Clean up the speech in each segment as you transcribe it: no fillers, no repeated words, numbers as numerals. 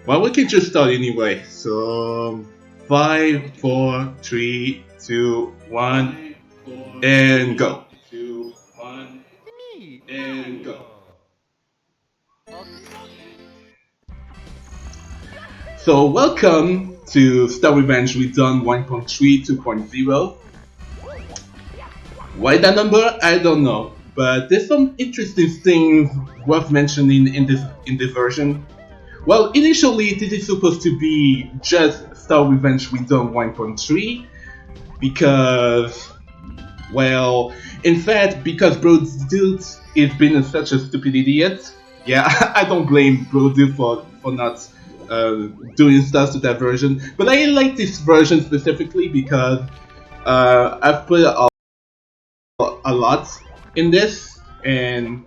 Well, we can just start anyway. So, 5, 4, 3, 2, 1, and go. And go. So, welcome to Star Revenge Redone 1.3 2.0. Why that number? I don't know, but there's some interesting things worth mentioning in this version. Well, initially this is supposed to be just Star Revenge Redone 1.3 because, well, in fact, because Brodude is being such a stupid idiot. Yeah, I don't blame Brodude for not doing stuff to that version, but I like this version specifically because I've put a lot in this, and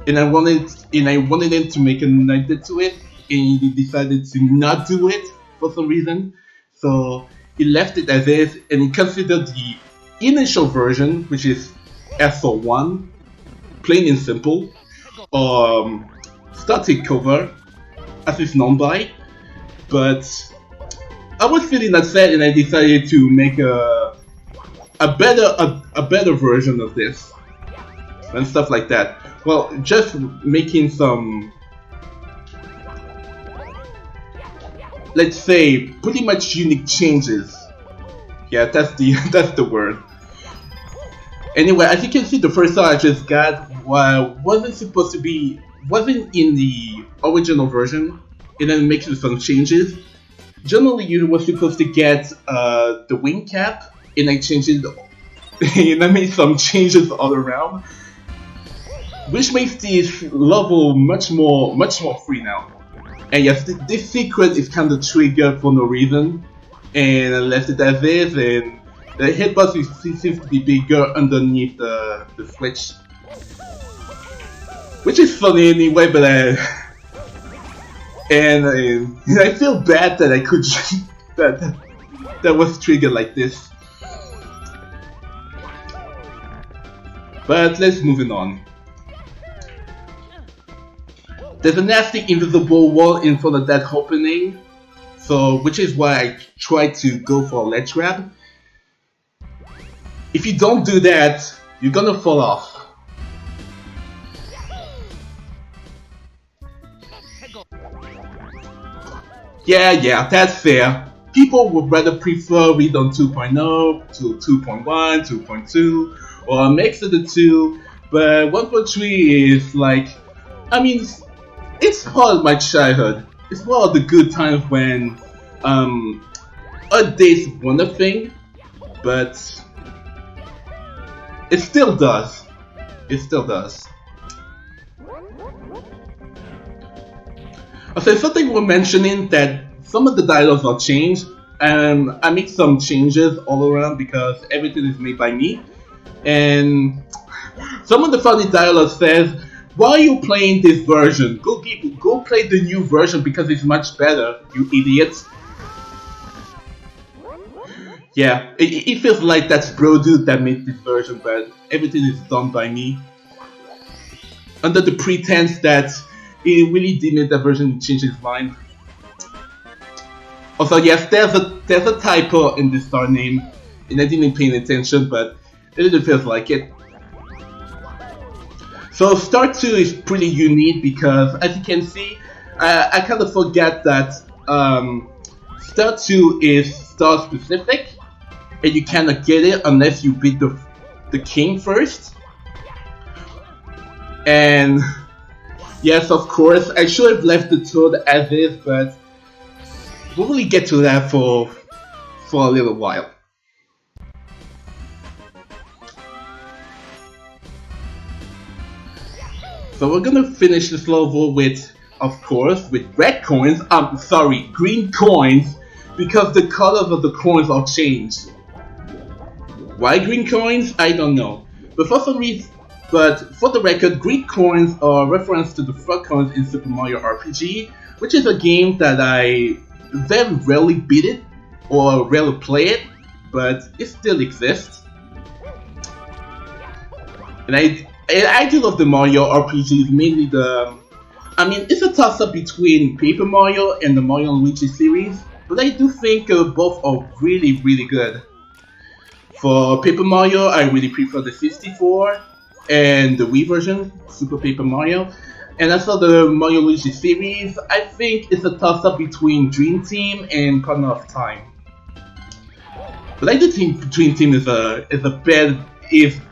I wanted him to make an edit to it, and he decided to not do it for some reason. So he left it as is, and he considered the initial version, which is SO1, plain and simple, static cover, as it's known by. But I was feeling upset, and I decided to make a better version of this and stuff like that. Well, just making some, let's say, pretty much unique changes. Yeah, that's the word. Anyway, as you can see, the first star I just got wasn't in the original version, and then making some changes. Generally, you were supposed to get the wing cap, and I changed it, and I made some changes all around, which makes this level much more free now. And yes, this secret is kind of triggered for no reason, and I left it as is, and the hitbox seems to be bigger underneath the switch, which is funny anyway. But I feel bad that I could that was triggered like this. But let's move on. There's a nasty invisible wall in front of that opening, so which is why I tried to go for a ledge grab. If you don't do that, you're gonna fall off. Yeah, that's fair. People would rather prefer Redone 2.0 to 2.1, 2.2, or a mix of the two, but 1.3 is like, I mean, it's part of my childhood. It's one of the good times when updates weren't a thing, but it still does. It still does. Okay, something we're mentioning that some of the dialogues are changed, and I make some changes all around because everything is made by me. And some of the funny dialogue says, "Why are you playing this version? Go play the new version because it's much better, you idiots." Yeah, it feels like that's Brodude that made this version, but everything is done by me, under the pretense that he really did make that version and change his mind. Also, yes, there's a typo in the star name, and I didn't pay attention, but it really feels like it. So Star 2 is pretty unique because, as you can see, I kind of forget that Star 2 is star specific, and you cannot get it unless you beat the king first. And yes, of course, I should have left the toad as is, but we'll really get to that for a little while. So we're gonna finish this level with, of course, with red coins. Green coins, because the colors of the coins are changed. Why green coins? I don't know. But for some reason, for the record, green coins are a reference to the frog coins in Super Mario RPG, which is a game that I very rarely beat it or rarely play it, but it still exists. And I do love the Mario RPGs, mainly the I mean, it's a toss-up between Paper Mario and the Mario and Luigi series, but I do think both are really, really good. For Paper Mario, I really prefer the 64 and the Wii version, Super Paper Mario. And as for the Mario Luigi series, I think it's a toss-up between Dream Team and Corner of Time. But I do think Dream Team is the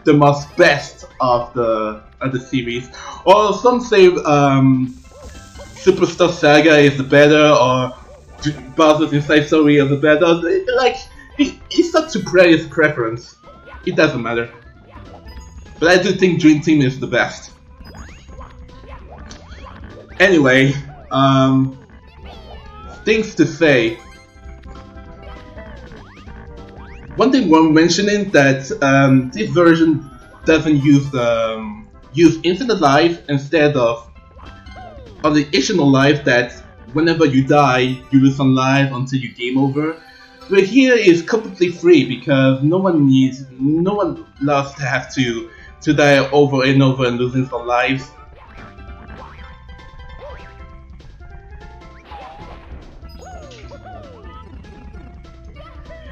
most best of the series. Or some say Superstar Saga is the better, or Bowser's Inside Story is the better. Like, it's up to player's preference. It doesn't matter. But I do think Dream Team is the best. Anyway, things to say. One thing worth mentioning that this version doesn't use Infinite Life instead of the additional life that whenever you die, you lose some life until you game over. But here is completely free because no one loves to have to die over and over and losing some lives.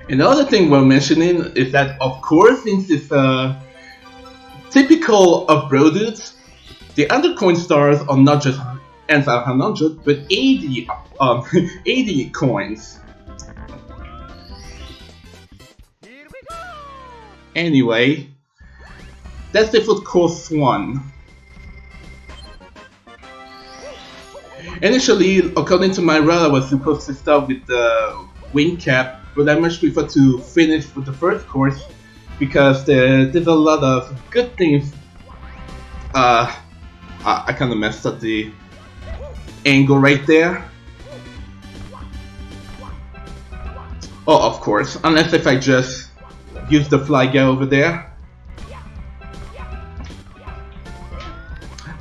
Another thing we're mentioning is that, of course, since it's typical of Bro Dudes, the undercoin stars are not just 100, but 80 coins. Anyway, that's it for course 1. Initially, according to my route, I was supposed to start with the wing cap, but I much prefer to finish with the first course because there's a lot of good things. I kind of messed up the angle right there. Oh, of course, unless if I just use the fly guy over there.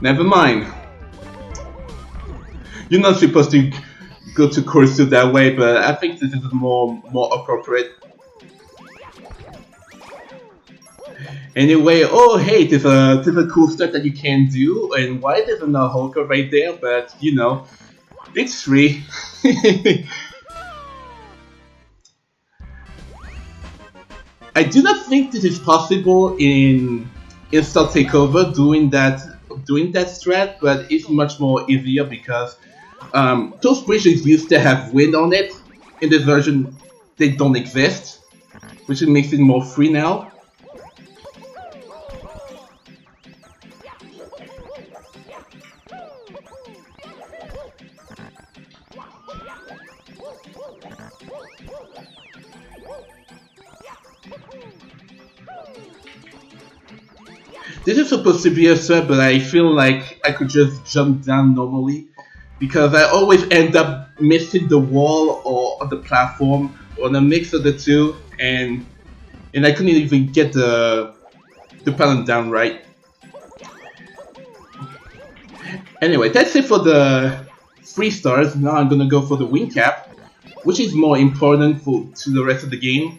Never mind. You're not supposed to go to course 2 that way, but I think this is more appropriate. Anyway, oh hey, there's a cool stuff that you can do, and why there's another Hulker right there, but you know, it's free. I do not think this is possible in Star Takeover doing that strat, but it's much more easier because those bridges used to have wind on it. In this version, they don't exist, which makes it more free now. This is supposed to be a threat, but I feel like I could just jump down normally because I always end up missing the wall or the platform or the mix of the two, and I couldn't even get the pattern down right. Anyway, that's it for the 3 stars. Now I'm gonna go for the wing cap, which is more important to the rest of the game.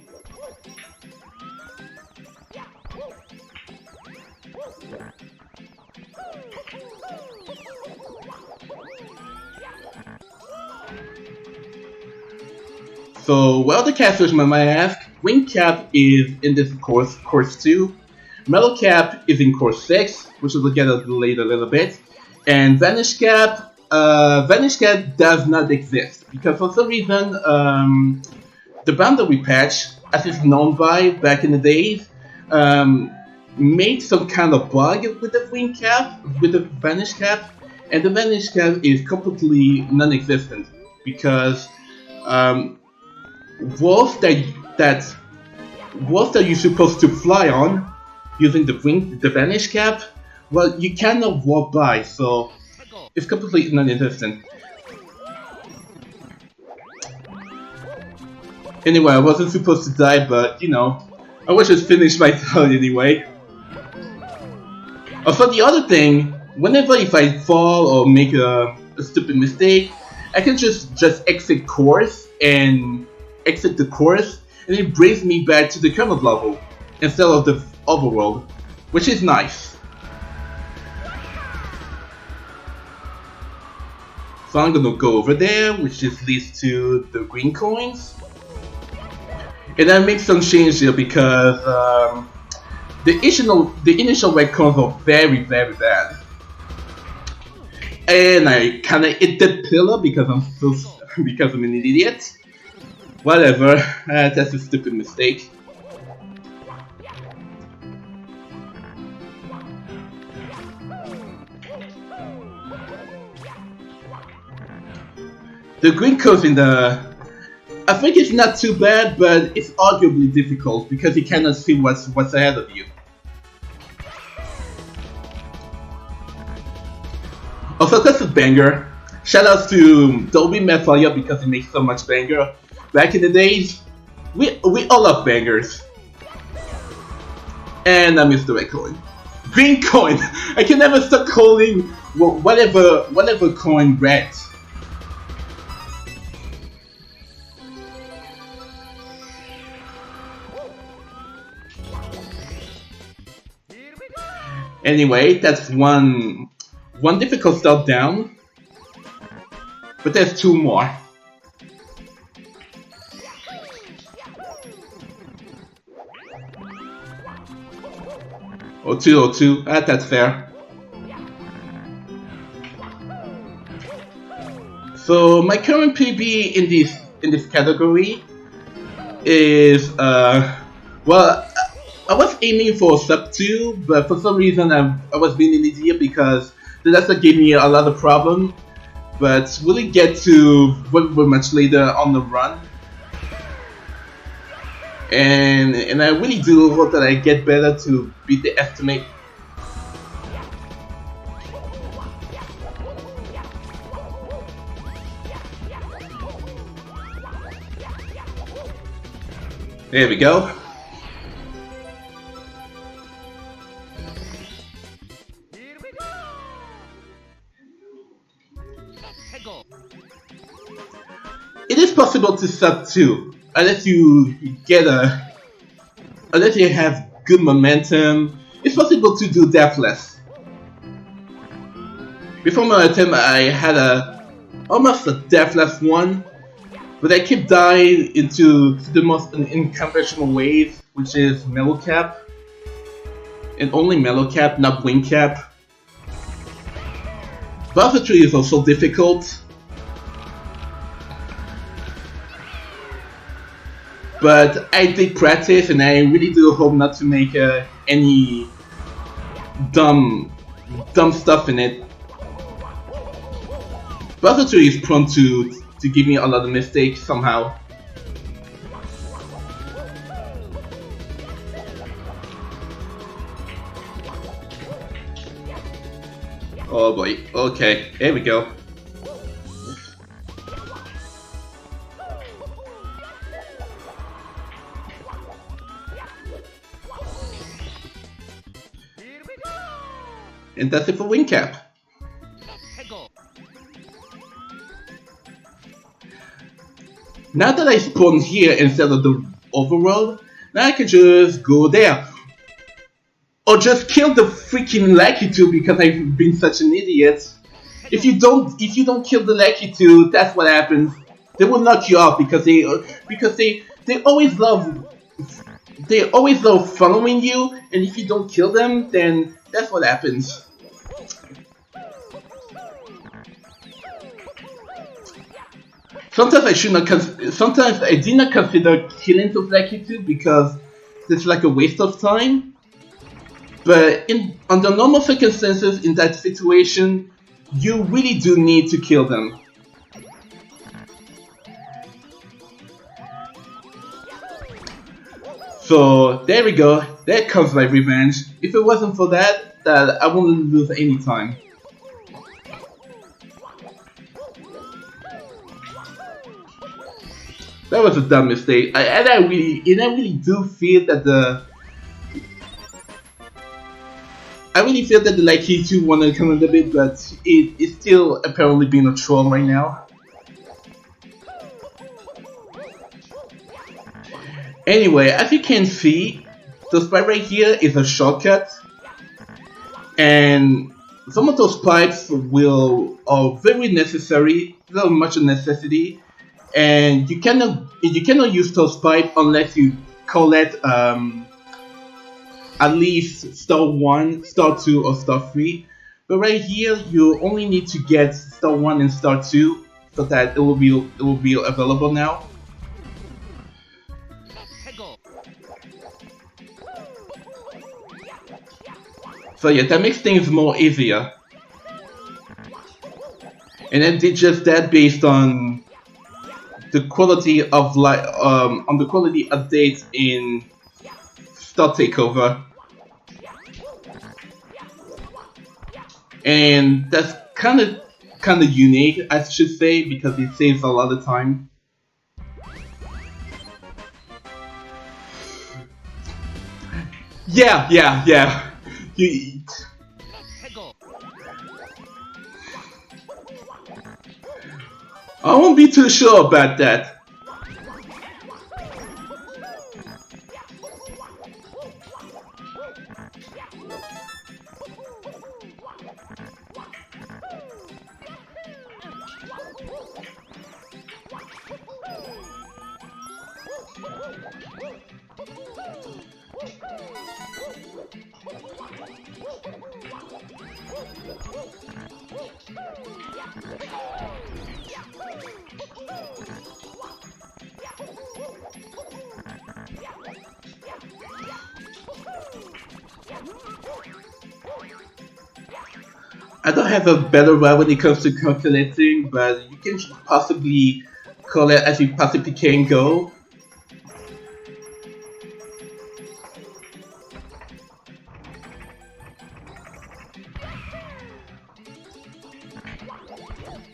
So, well, the casters might ask, Wing Cap is in this course 2, Metal Cap is in course 6, which we'll get later a little bit, and Vanish Cap does not exist, because for some reason, the boundary patch, as it's known by back in the days, made some kind of bug with the Wing Cap, with the Vanish Cap, and the Vanish Cap is completely non-existent, because walls that you're supposed to fly on using the Vanish Cap, well, you cannot walk by, so it's completely non-existent. Anyway, I wasn't supposed to die, but you know, I wish I'd finished my turn anyway. Also, the other thing, whenever if I fall or make a stupid mistake, I can just exit course and exit the course, and it brings me back to the current level instead of the overworld, which is nice. So I'm gonna go over there, which just leads to the green coins. And I make some change here because the initial red coins are very bad. And I kinda hit the pillar because because I'm an idiot. Whatever, that's a stupid mistake. The green codes in the... I think it's not too bad, but it's arguably difficult because you cannot see what's ahead of you. Also, that's a banger. Shoutouts to Dolby Methalia because he makes so much banger. Back in the days, we all love bangers. And I missed the red coin. Green coin! I can never stop calling whatever coin red. Anyway, that's one difficult step down, but there's two more. Oh, 202. That's fair. So my current PB in this category is well, I was aiming for sub 2, but for some reason I was being an idiot because that gave me a lot of problem. But we'll get to much later on the run. And I really do hope that I get better to beat the estimate. There we go. It is possible to sub 2 unless you have good momentum. It's possible to do deathless. Before my attempt, I had almost a deathless one, but I kept dying into the most unconventional ways, which is mellow cap, and only mellow cap, not wing cap. Bowser Tree is also difficult. But I did practice, and I really do hope not to make any dumb stuff in it. Bowser Tree is prone to give me a lot of mistakes somehow. Oh boy. Okay, here we go. And that's it for wing cap. Now that I spawned here instead of the overworld, now I can just go there. Or just kill the freaking Lucky 2 because I've been such an idiot. If you don't kill the Lucky 2, that's what happens. They will knock you off because they always love following you, and if you don't kill them, then that's what happens. Sometimes I did not consider killing the Lucky 2 because it's like a waste of time. But under normal circumstances, in that situation, you really do need to kill them. So there we go. There comes my revenge. If it wasn't for that, I wouldn't lose any time. That was a dumb mistake. I really do feel that the Lucky 2 wanted to come in a bit, but it's still apparently being a troll right now. Anyway, as you can see, the spot right here is a shortcut, and some of those pipes are very necessary, very much a necessity, and you cannot use those pipes unless you collect at least star 1, star 2, or star 3. But right here, you only need to get star 1 and star 2 so that it will be available now. So yeah, that makes things more easier. And I did just that based on the quality of on the quality updates in Star Takeover. And that's kind of unique, I should say, because it saves a lot of time. Yeah. I won't be too sure about that. I don't have a better way when it comes to calculating, but you can possibly call it as you possibly can go.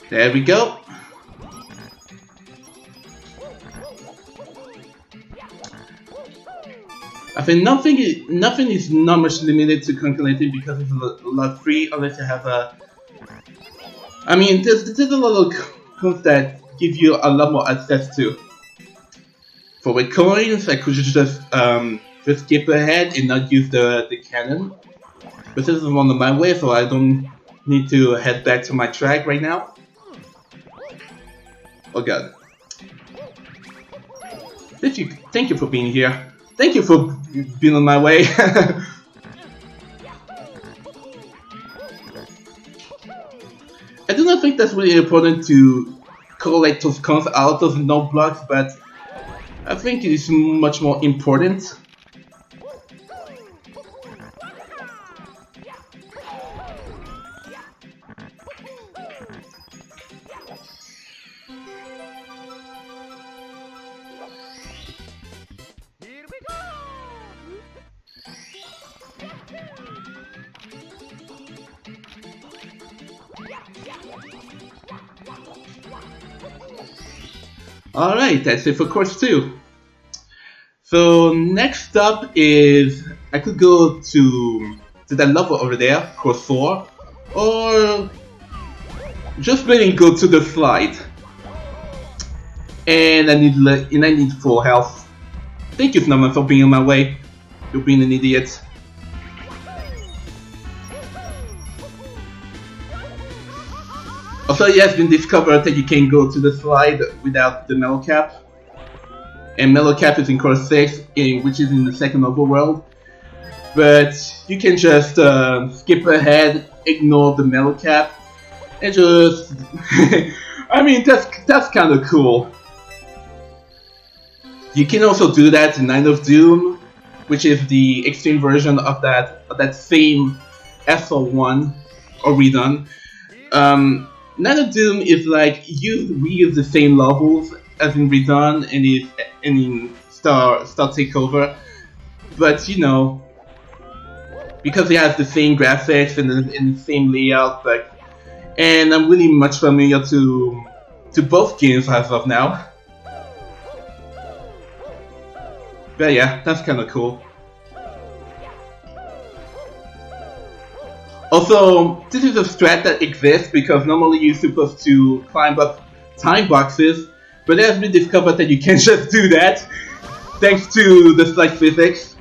There we go. I think nothing is not much limited to calculating because it's a lot free unless you have a. I mean, there's a lot of coins that give you a lot more access to. For with coins, I could just skip ahead and not use the cannon. But this is one of my ways, so I don't need to head back to my track right now. Oh god. Thank you for being here. Thank you for being on my way. I do not think that's really important to collect those coins out of no blocks, but I think it is much more important. Alright, that's it for course 2. So next up is I could go to that level over there, course 4, or just really go to the slide. And I need full health. Thank you, Snowman, for being on my way. You're being an idiot. Also, it has been discovered that you can go to the slide without the metal cap. And metal cap is in course 6, which is in the second overworld. But you can just skip ahead, ignore the metal cap, and just... I mean, that's kind of cool. You can also do that in Night of Doom, which is the extreme version of that same SL1 or Redone. Night of Doom is like you reuse the same levels as in Redone and in Star Takeover, but you know, because it has the same graphics and the same layout, and I'm really much familiar to both games as of now. But yeah, that's kind of cool. Also, this is a strat that exists because normally you're supposed to climb up time boxes, but it has been discovered that you can't just do that, thanks to the slide physics.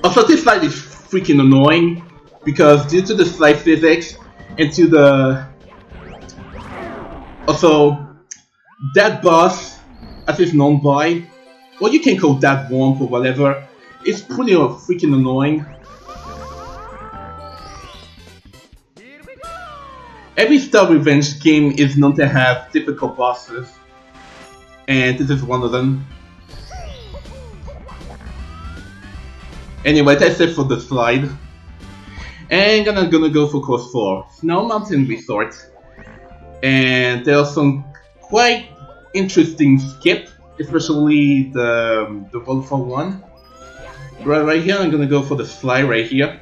Also, this slide is freaking annoying because due to the slide physics and to the also that boss, as it's known by, well, you can call that womp or whatever, it's pretty freaking annoying. Every Star Revenge game is known to have difficult bosses, and this is one of them. Anyway, that's it for the slide. And I'm gonna go for course 4, Snow Mountain Resort. And there are some quite interesting skip, especially the waterfall one. Right here, I'm gonna go for the slide right here.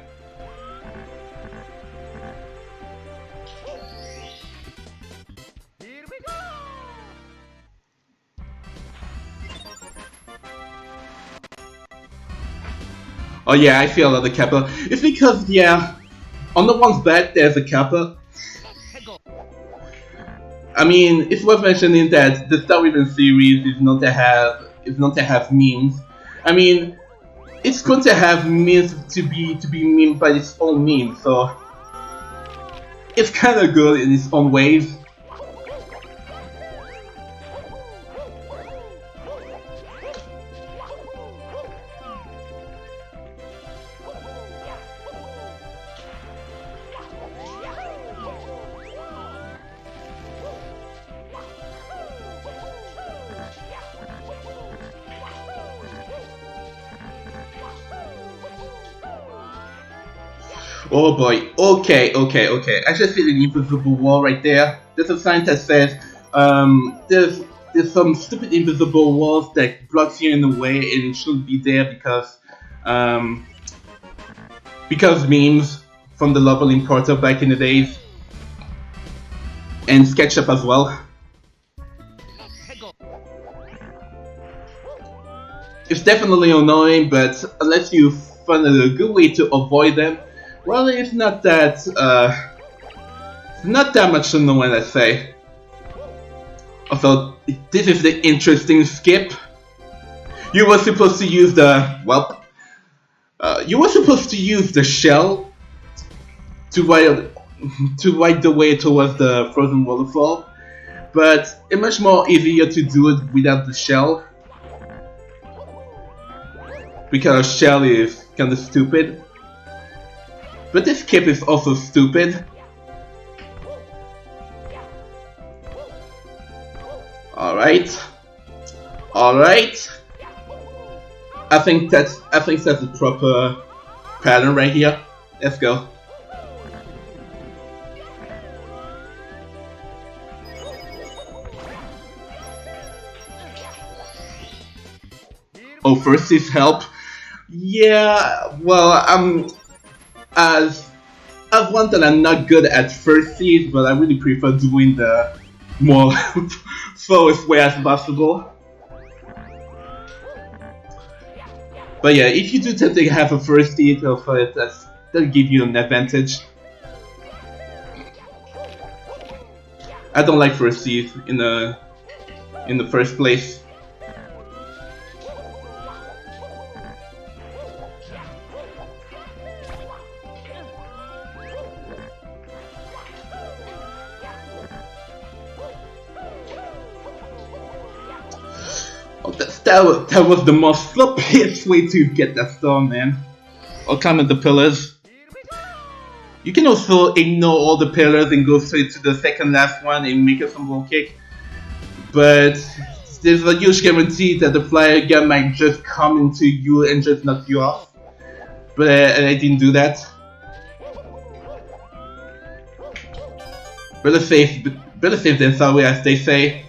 Oh yeah, I feel the kappa. It's because, yeah, on the one's back there's a kappa. I mean, it's worth mentioning that the Star Revenge series is known to have memes. I mean, it's going to have memes to be memed by its own meme, so it's kind of good in its own ways. Oh boy, okay. I just see the invisible wall right there. There's a sign that says, there's some stupid invisible walls that blocks you in the way and it shouldn't be there because memes from the leveling portal back in the days. And SketchUp as well. It's definitely annoying, but unless you find a good way to avoid them, well, it's not that much annoying, I'd say. Also, this is the interesting skip. You were supposed to use the shell to ride the way towards the frozen waterfall, but it's much more easier to do it without the shell because shell is kind of stupid. But this skip is also stupid. Alright. I think that's the proper pattern right here. Let's go. Oh, first is help. Yeah, well, as one that I'm not good at first seeds, but I really prefer doing the more slowest way as possible. But yeah, if you do tend to have a first seed, that'll give you an advantage. I don't like first seeds in the first place. That was the most sloppiest way to get that stone, man. Or climb the pillars. You can also ignore all the pillars and go straight to the second last one and make a wall kick. But there's a huge guarantee that the flyer gun might just come into you and just knock you off. But I didn't do that. Better safe than sorry, as they say.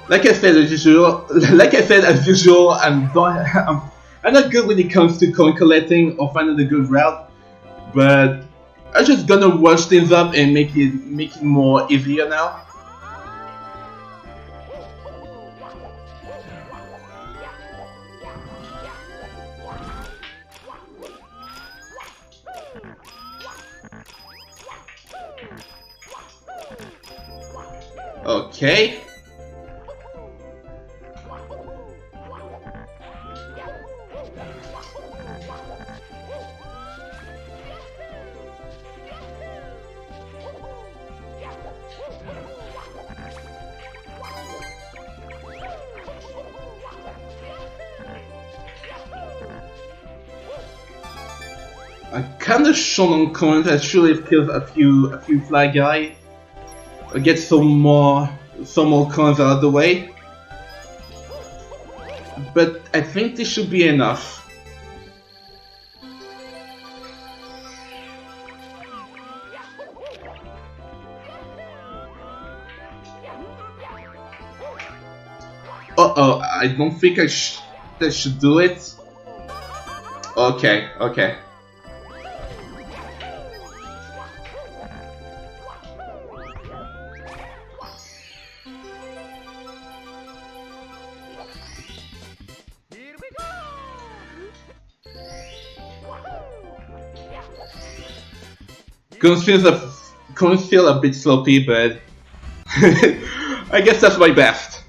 Like I said as usual, I'm not good when it comes to coin collecting or finding a good route, but I'm just gonna rush things up and make it more easier now. Okay. I'm kinda short on coins. I should have killed a few fly guys. I'll get some more coins out of the way. But I think this should be enough. Uh-oh, I don't think I should do it. Okay, okay. Coins feel a bit sloppy, but I guess that's my best.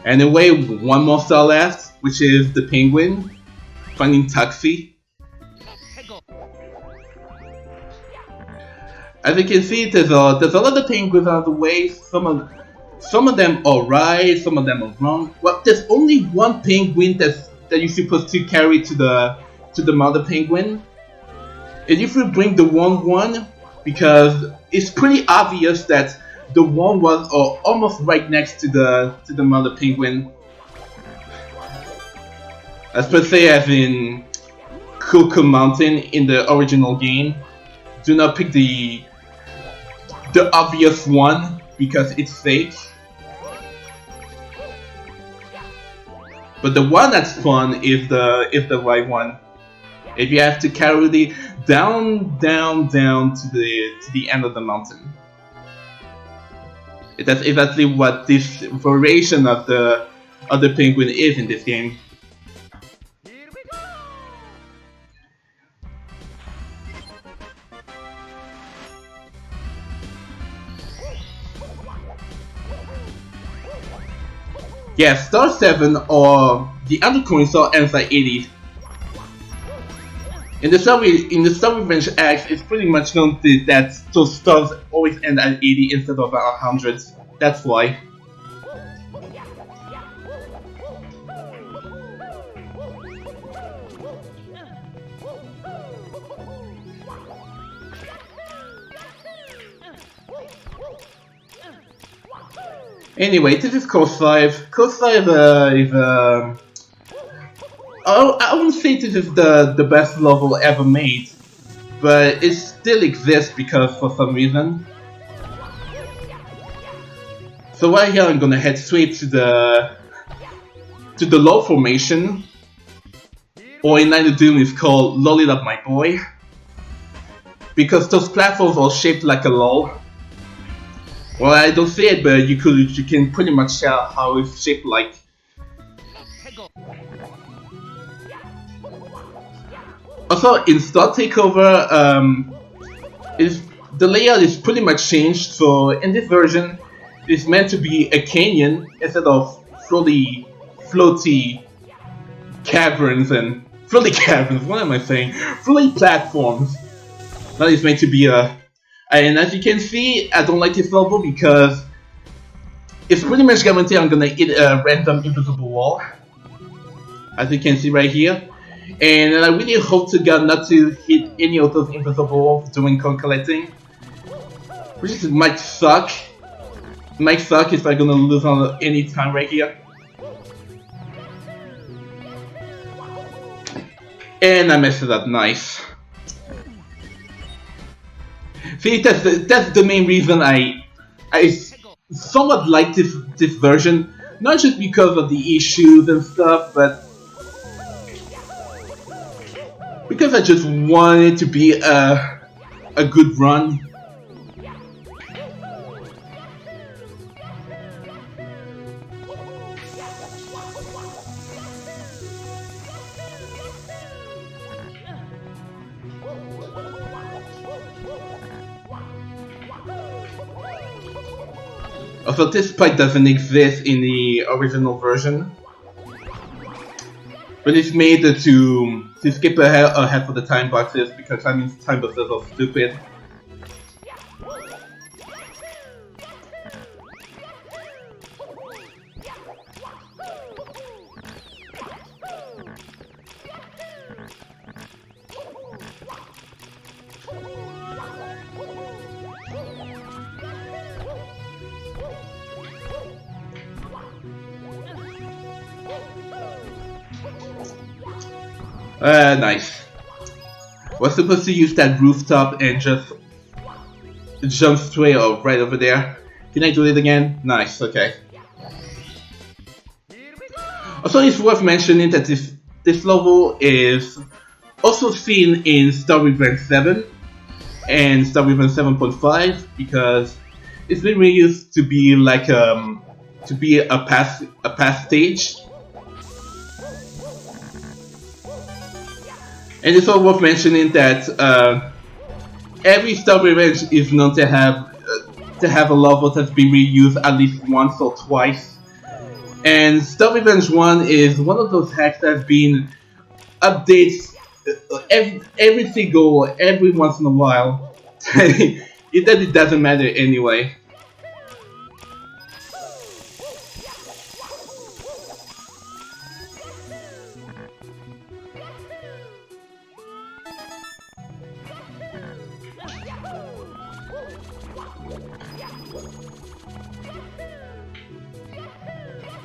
Anyway, one more star left, which is the penguin finding taxi. As you can see, there's a lot of penguins out of the way. Some of them are right, some of them are wrong. Well, there's only one penguin that you're supposed to carry to the mother penguin. And if you bring the wrong one, because it's pretty obvious that the one was almost right next to the mother penguin. As per se, as in Coco Mountain in the original game, do not pick the obvious one because it's fake. But the one that's fun is the right one. If you have to carry the down to the end of the mountain. That's exactly what this variation of the penguin is in this game. Yeah, Star 7 or the other coin star ends at 80. In the Star Revenge X, it's pretty much known that those stars always end at 80 instead of 100. That's why. Anyway, this is Coast 5. Coast 5 is I wouldn't say this is the best level ever made, but it still exists because for some reason. So right here I'm gonna head straight to the low formation, or in Night of Doom it's called Lollipop My Boy, because those platforms are shaped like a lol. Well, I don't say it, but you can pretty much tell how it's shaped like. Also, in Star Takeover, the layout is pretty much changed. So in this version, it's meant to be a canyon instead of floaty caverns and floaty caverns. What am I saying? Floaty platforms. That is meant to be a. And as you can see, I don't like this level because it's pretty much guaranteed I'm gonna hit a random invisible wall. As you can see right here. And I really hope to God not to hit any of those invisible walls during coin collecting. Which might suck. Might suck if I'm gonna lose on any time right here. And I messed it up, nice. See, that's the main reason I somewhat like this version. Not just because of the issues and stuff, but because I just wanted to be a a good run. Also, this spike doesn't exist in the original version, but it's made to skip ahead for the time boxes because I mean time boxes are stupid. Nice. We're supposed to use that rooftop and just jump straight up right over there. Can I do it again? Nice, okay. Also, it's worth mentioning that this level is also seen in Star Revenge 7 and Star Revenge 7.5 because it's been reused to be like to be a past stage. And it's also worth mentioning that every Star Revenge is known to have a level that's been reused at least once or twice. And Star Revenge 1 is one of those hacks that's been updates every once in a while. It doesn't matter anyway.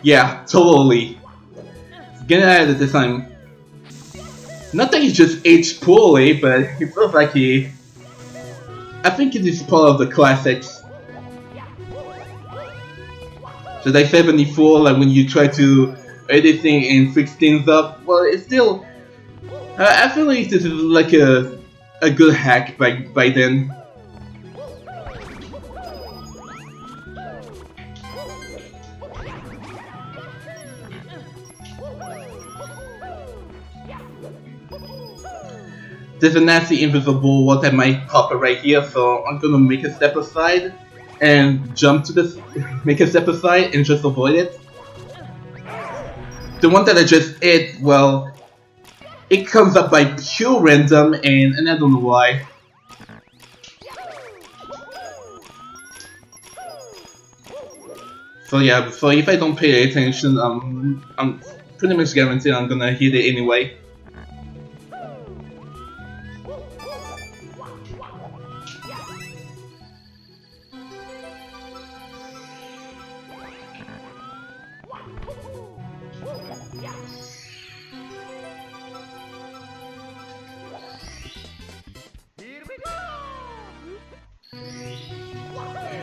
Yeah, totally. Getting at it this time. Not that he just aged poorly, but it feels like he... I think it is part of the classics. Should I say 74, like when you try to edit things and fix things up? Well, it's still... I feel like this is like a good hack by then. There's a nasty invisible wall that might pop up right here, so I'm gonna make a step aside and jump to this. Make a step aside and just avoid it. The one that I just hit, well, it comes up by pure random, and I don't know why. So yeah, so if I don't pay attention, I'm pretty much guaranteed I'm gonna hit it anyway.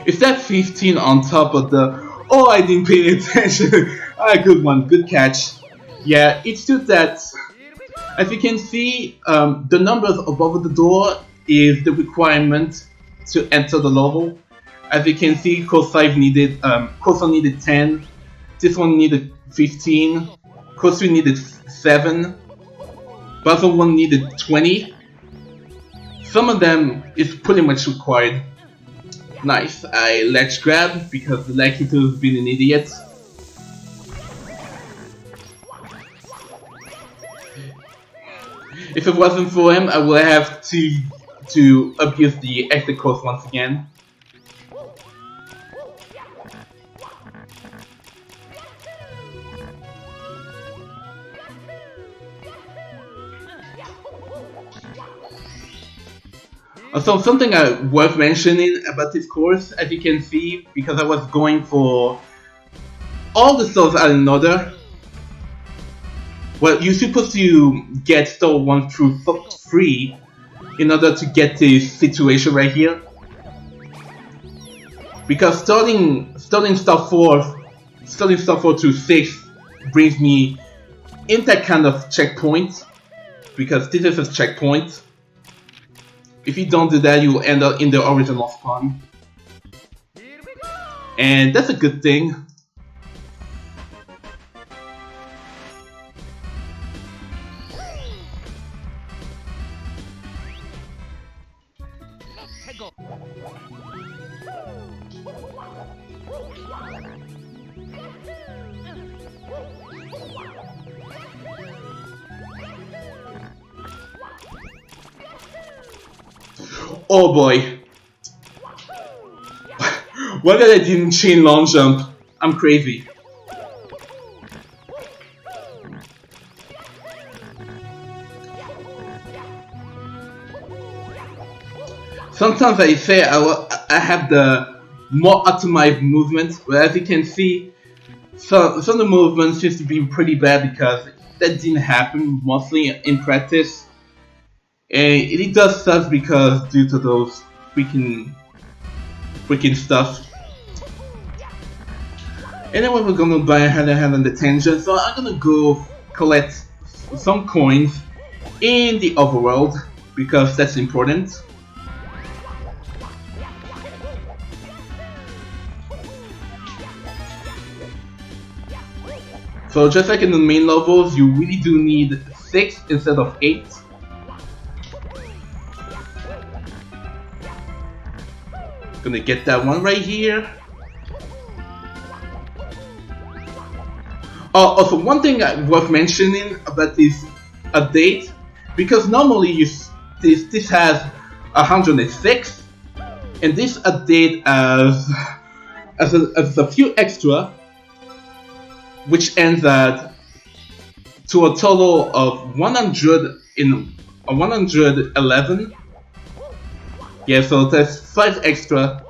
Is that 15 on top of the... Oh, I didn't pay attention. Ah, good one, good catch. Yeah, it's just that, as you can see, the numbers above the door is the requirement to enter the level. As you can see, course 5 needed, course 1 needed 10, this one needed 15, course 3 needed 7, puzzle 1 needed 20. Some of them is pretty much required. Nice, I ledge grab because the Lakito has been an idiot. If it wasn't for him, I would have to abuse the exit course once again. Also, something worth mentioning about this course, as you can see, because I was going for all the stars out in order. Well, you're supposed to get star 1 through 3 in order to get this situation right here. Because starting star 4 to 6 brings me in that kind of checkpoint, because this is a checkpoint. If you don't do that, you will end up in the original spawn. And that's a good thing. Oh boy. Why did I didn't chain long jump? I'm crazy. Sometimes I say I have the more optimized movements, but as you can see, some of the movements seems to be pretty bad because that didn't happen mostly in practice. And it does suck because due to those freaking stuff. Anyway, we're gonna buy a hand on the tangent, so I'm gonna go collect some coins in the overworld because that's important. So just like in the main levels, you really do need 6 instead of 8. Gonna get that one right here. Also, one thing worth mentioning about this update, because normally this has 106, and this update as a few extra, which ends at to a total of 111. Yeah, so that's 5 extra.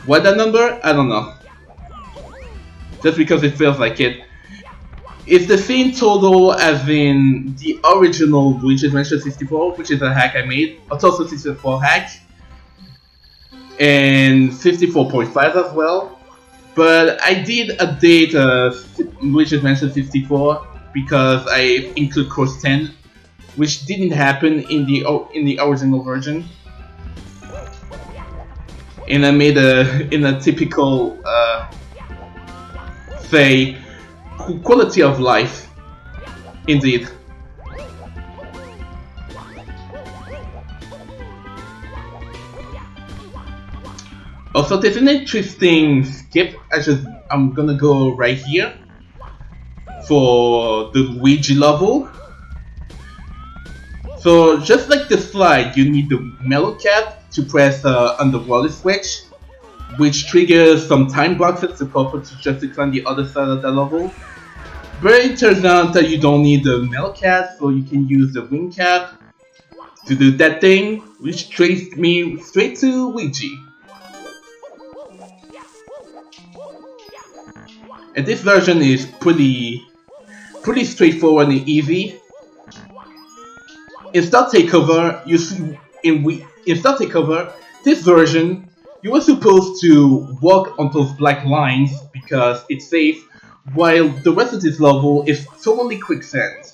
Why that number? I don't know. Just because it feels like it. It's the same total as in the original Luigi's Mansion 64, which is a hack I made. A Total 64 hack. And 54.5 as well. But I did update Luigi's Mansion 64 because I include course 10, which didn't happen in the original version. And I made in a typical say quality of life, indeed. Also, there's an interesting skip. I'm gonna go right here for the Luigi level. So just like the slide, you need the mellow cap to press underwater switch, which triggers some time boxes to pop up just to climb the other side of the level. But it turns out that you don't need the mellow cap, so you can use the wing cap to do that thing, which takes me straight to Luigi. And this version is pretty straightforward and easy. In Star Takeover, in Star Takeover, this version, you were supposed to walk on those black lines because it's safe, while the rest of this level is totally quicksand.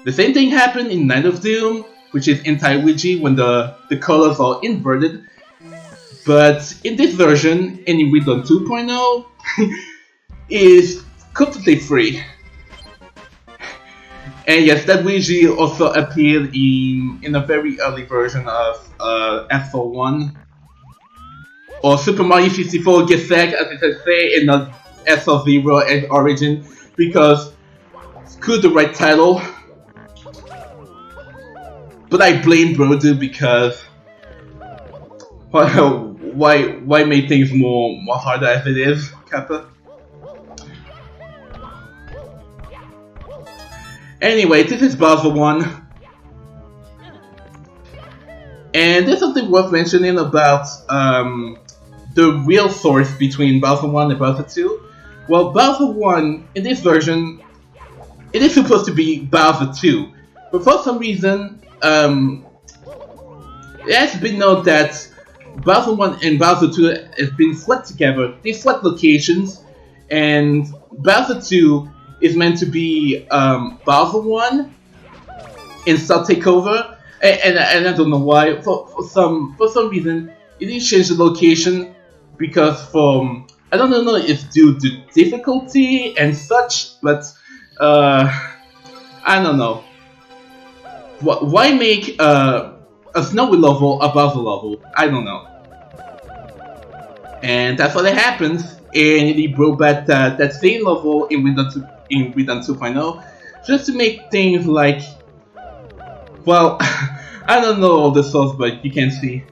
The same thing happened in Night of Doom, which is anti-Luigi when the colors are inverted. But in this version, and in Redone 2.0, is completely free. And yes, that Luigi also appeared in a very early version of SL1. Or Super Mario 64 gets sacked, as I say, in the SL0 and Origin, because screw the right title. But I blame Brodu because why make things more harder as it is, Kappa? Anyway, this is Bowser 1. And there's something worth mentioning about the real source between Bowser 1 and Bowser 2. Well, Bowser 1, in this version, it is supposed to be Bowser 2. But for some reason, it has been known that Bowser 1 and Bowser 2 have been swept together. They swept locations, and Bowser 2 is meant to be Bowser 1 in Star Takeover, and I don't know why. For some reason, it didn't change the location because I don't know if due to difficulty and such, but I don't know. Why make a snowy level above the level? I don't know. And that's what happens. And he brought back that same level in Redone 2.0 just to make things like, well, I don't know all the source, but you can see.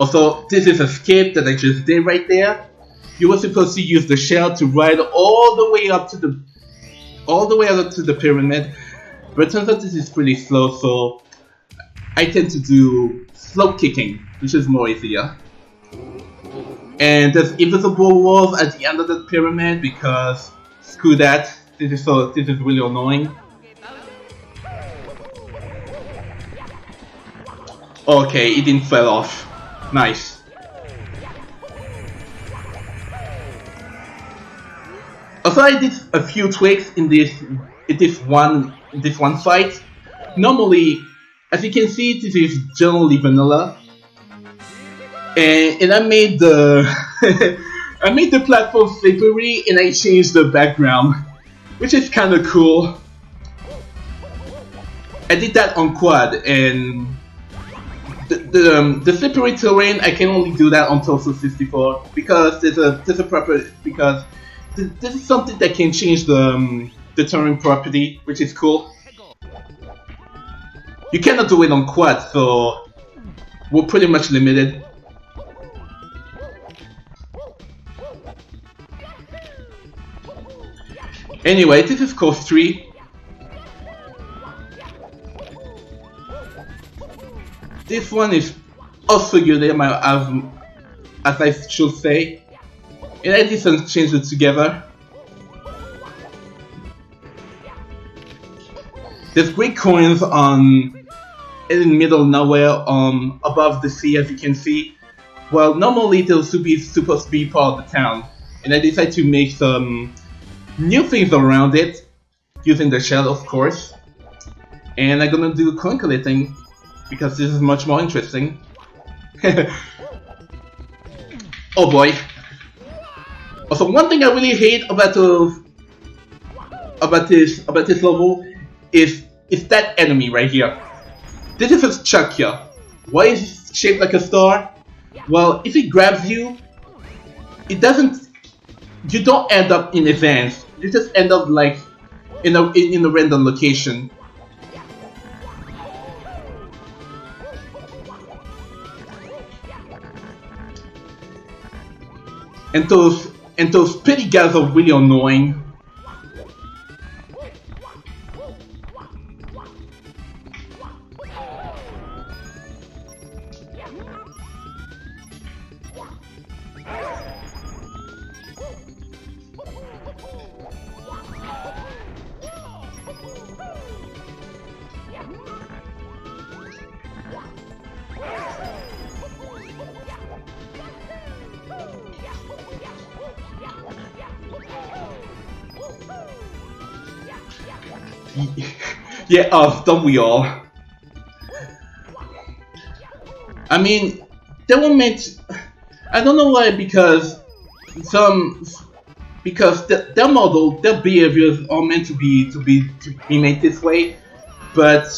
Also, this is a skip that I just did right there. You were supposed to use the shell to ride all the way up to the pyramid, but it turns out this is pretty slow, so I tend to do slope kicking, which is more easier. And there's invisible walls at the end of the pyramid because screw that. This is really annoying. Okay, it didn't fall off. Nice. Also, I did a few tweaks in this one fight. Normally, as you can see, this is generally vanilla. And I made the I made the platform slippery and I changed the background, which is kind of cool. I did that on quad, and the slippery terrain I can only do that on Torso 64 because this is something that can change the terrain property, which is cool. You cannot do it on quad, so we're pretty much limited. Anyway, this is course 3. This one is also good, as I should say. And I did some changes together. There's great coins in the middle of nowhere, above the sea, as you can see. Well, normally they're supposed to be part of the town, and I decided to make some new things around it, using the shell, of course. And I'm gonna do coin collecting because this is much more interesting. Oh boy. Also, one thing I really hate about this level is that enemy right here. This is a Chuckya. Why is it shaped like a star? Well, if it grabs you, you don't end up in advance. You just end up like in a random location. And those pity guys are really annoying. Yeah, don't we all? I mean, they were meant. I don't know why, because their model, their behaviors are meant to be made this way, but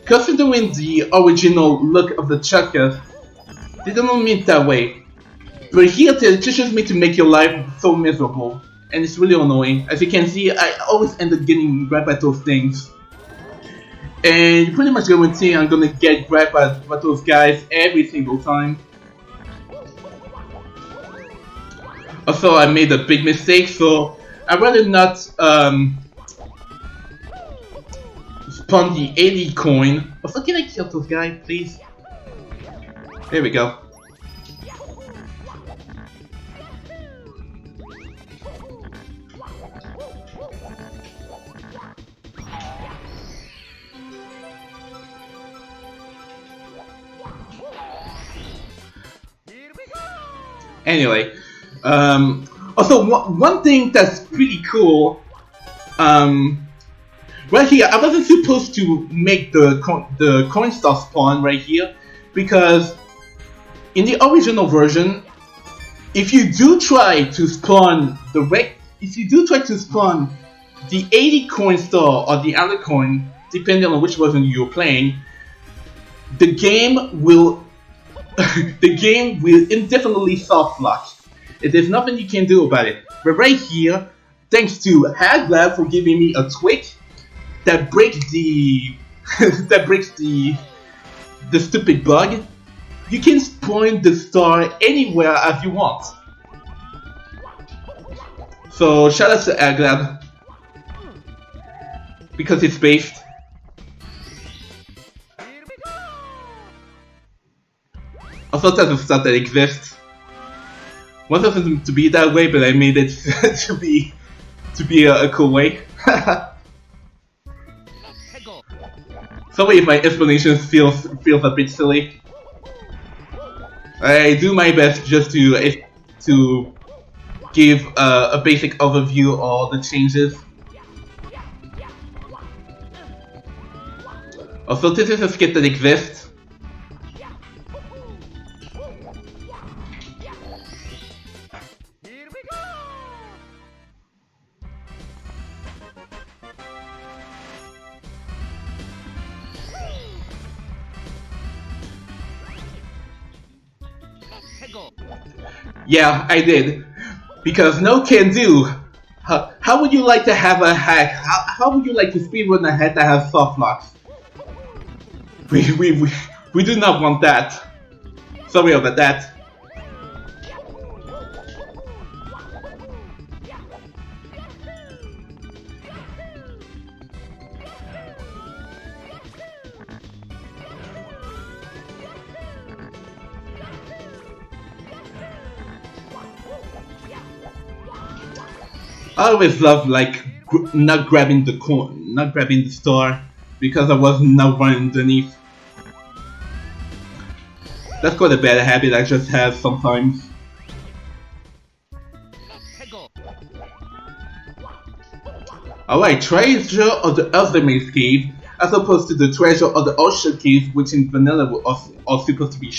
considering the original look of the Chuckers, they don't mean it that way. But here, they just mean to make your life so miserable. And it's really annoying. As you can see, I always end up getting grabbed by those things. And you pretty much guarantee I'm gonna get grabbed by those guys every single time. Also, I made a big mistake, so I'd rather not spawn the 80 coin. Also, can I kill those guys, please? There we go. Anyway, also one thing that's pretty cool, Right here, I wasn't supposed to make the coin star spawn right here, because in the original version, if you do try to spawn the 80 coin star or the other coin, depending on which version you're playing, the game will indefinitely soft lock. There's nothing you can do about it. But right here, thanks to Haglab for giving me a tweak that breaks the the stupid bug, you can spawn the star anywhere as you want. So shout out to Haglab because it's based. Also, that's a stuff that exists. Wasn't supposed to be that way, but I made it to be a cool way. Sorry if my explanation feels a bit silly. I do my best just to give a basic overview of all the changes. Also, this is a skip that exists. Yeah, I did. Because no can do. How would you like to have a hack? How would you like to speedrun a hack that has soft locks? We do not want that. Sorry about that. I always loved like not grabbing the star because I was not running underneath. That's quite a bad habit I just have sometimes. Alright, treasure of the Ultimate Cave as opposed to the treasure of the Ocean Cave, which in vanilla are supposed to be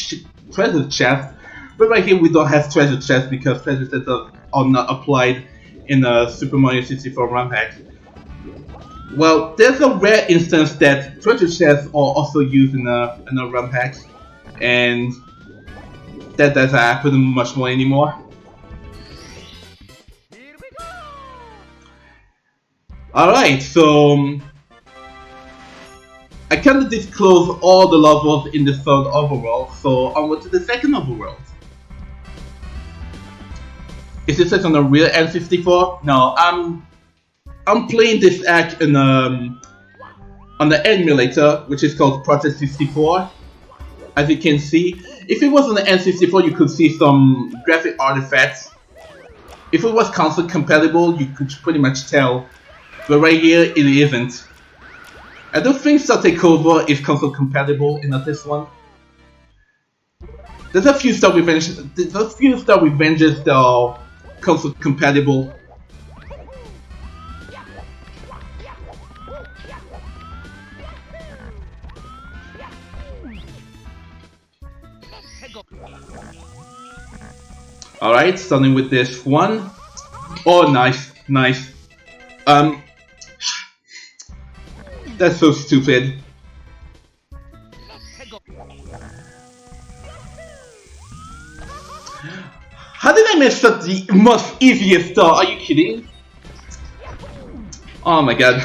treasure chests. But right here we don't have treasure chests because treasure chests are not applied in a Super Mario 64 ROM hack. Well, there's a rare instance that treasure chests are also used in a ROM hack, and that doesn't happen much more anymore. Alright, so I kinda disclosed all the levels in the third overworld, so onward to the second overworld. Is this like on a real N64? No, I'm playing this act in on the emulator, which is called Project 64. As you can see, if it was on the N64, you could see some graphic artifacts. If it was console compatible, you could pretty much tell. But right here, it isn't. I don't think Star Takeover is console compatible in this one. There's a few Star Revenges that are console compatible. Alright, starting with this one. Oh, nice, nice. That's so stupid. How did I mess up the most easiest star? Are you kidding? Oh my god.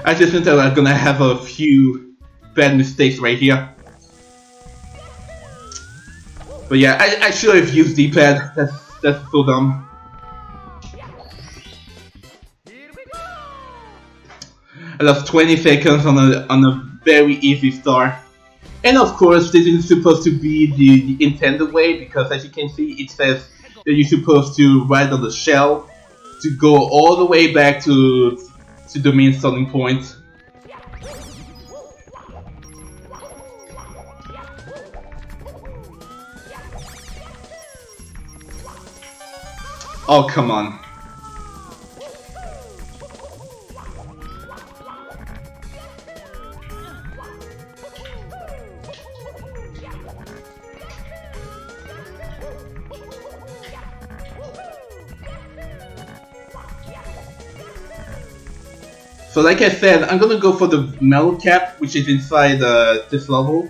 I just think that I'm gonna have a few bad mistakes right here. But yeah, I should have used D-pad. That's so dumb. I lost 20 seconds on a very easy star. And of course, this is supposed to be the intended way, because as you can see, it says that you're supposed to ride on the shell to go all the way back to the main starting point. Oh, come on. So like I said, I'm gonna go for the metal cap, which is inside this level.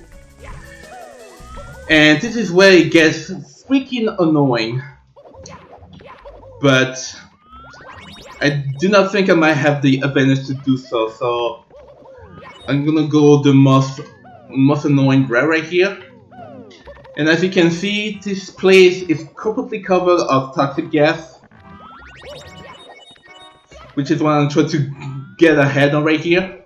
And this is where it gets freaking annoying. But I do not think I might have the advantage to do so, so I'm gonna go the most annoying grab right here. And as you can see, this place is completely covered of toxic gas, which is what I'm trying to get ahead on right here.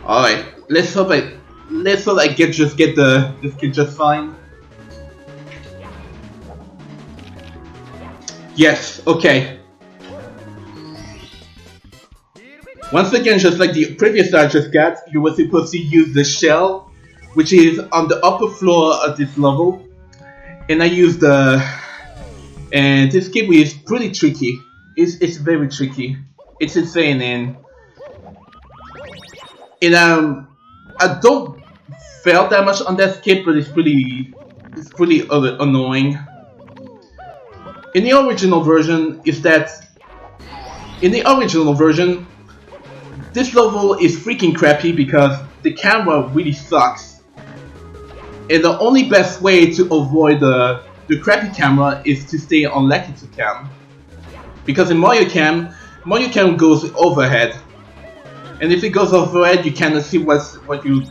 Alright, let's hope I get this kid just fine. Yes, okay. Once again, just like the previous star I just got, you were supposed to use the shell, which is on the upper floor of this level. And I used and this game is pretty tricky. It's very tricky. It's insane, and I don't fail that much on that skip, but it's pretty annoying. In the original version, this level is freaking crappy because the camera really sucks. And the only best way to avoid the crappy camera is to stay on Lakitu cam. Because in Mario cam goes overhead. And if it goes overhead, you cannot see what you're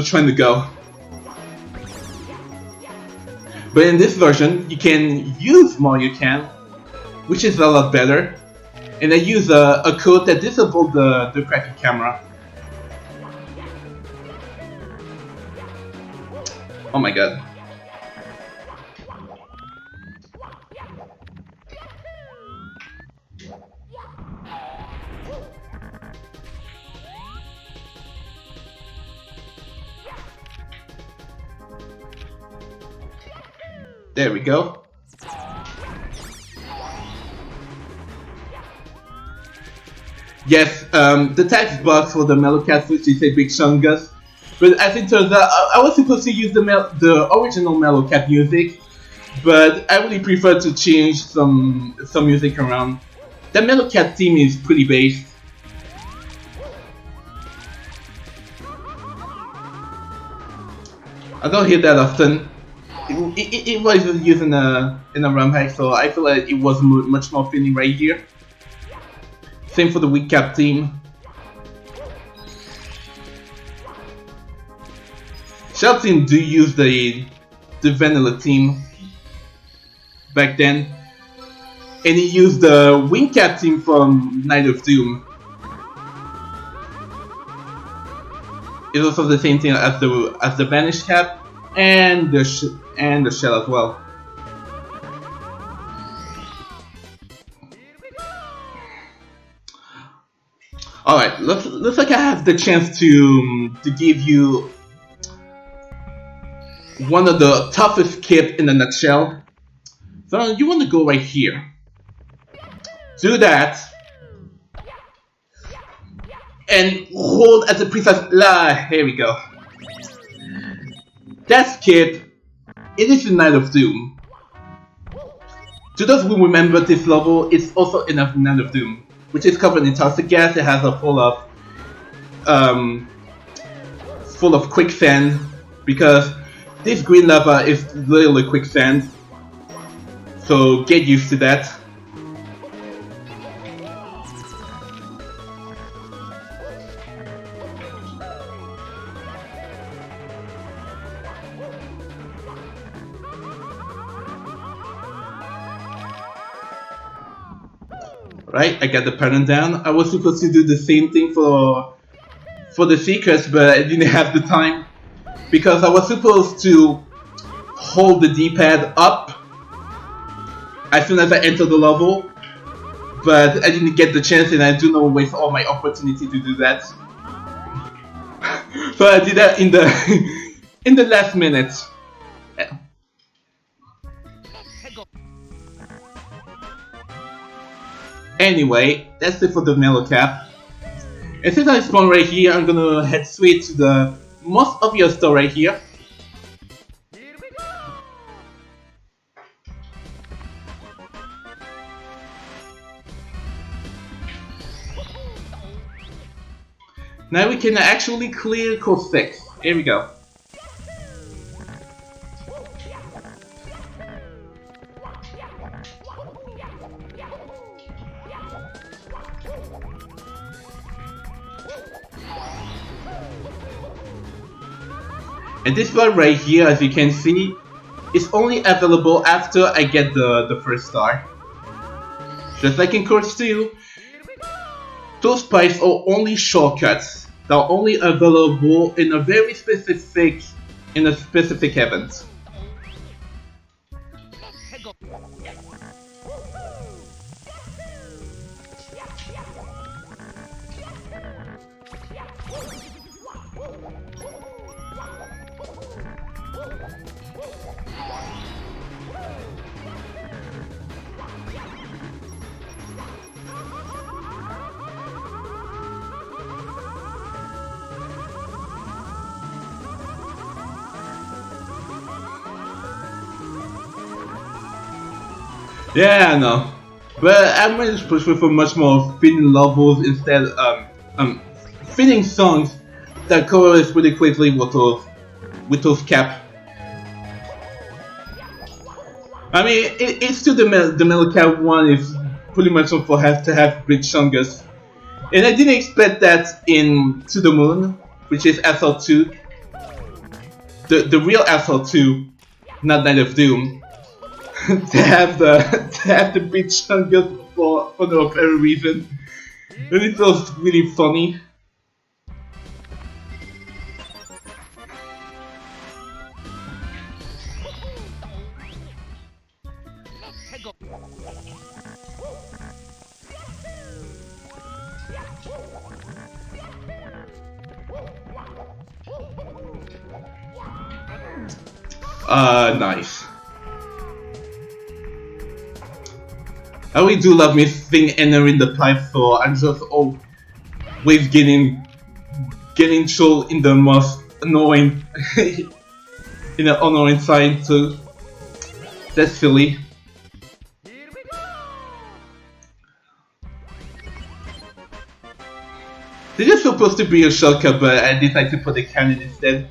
trying to go. But in this version, you can use Mario Cam, which is a lot better. And I use a code that disables the crappy camera. Oh my god. There we go. Yes, the text box for the Melocat Switch is a big chungus, but as it turns out, I was supposed to use the original Melocat music, but I really prefer to change some music around. The Melocat theme is pretty based. I don't hear that often. It was used in a RAM hack, so I feel like it was much more fitting right here. Same for the weak cap theme. Shell team do use the vanilla theme back then, and he used the wing cap theme from Night of Doom. It's also the same thing as the Vanish cap and the shell as well. Alright, looks like I have the chance to give you one of the toughest skip in a nutshell. So you want to go right here. Do that. And hold as a precise. Here we go. That skip, it is the Night of Doom. To those who remember this level, it's also in a Night of Doom, which is covered in toxic gas. It has a full of quicksand, because this green lava is literally quicksand. So get used to that. Right, I got the pattern down. I was supposed to do the same thing for the secrets, but I didn't have the time because I was supposed to hold the D-pad up as soon as I enter the level, but I didn't get the chance, and I do not waste all my opportunity to do that. So I did that in the last minute. Anyway, that's it for the Mellow Cap. And since I spawn right here, I'm gonna head straight to the most of your stuff right here. Now we can actually clear course 6. Here we go. And this one right here, as you can see, is only available after I get the first star. Just like in course 2, those pipes are only shortcuts. They're only available in a very specific event. Yeah, I know. But I managed to push for much more fitting levels instead fitting songs that correlates really quickly with those cap. I mean, it's still the metal cap one is pretty much for have to have big chungus. And I didn't expect that in To the Moon, which is SL2. The real SL2, not Night of Doom. to have the big chungus for no apparent reason. And it was really funny. Nice. I really do love missing entering the pipe, so I'm just always getting trolled in the most annoying in the annoying side, so that's silly. This is supposed to be a shortcut, but I decided to put a cannon instead.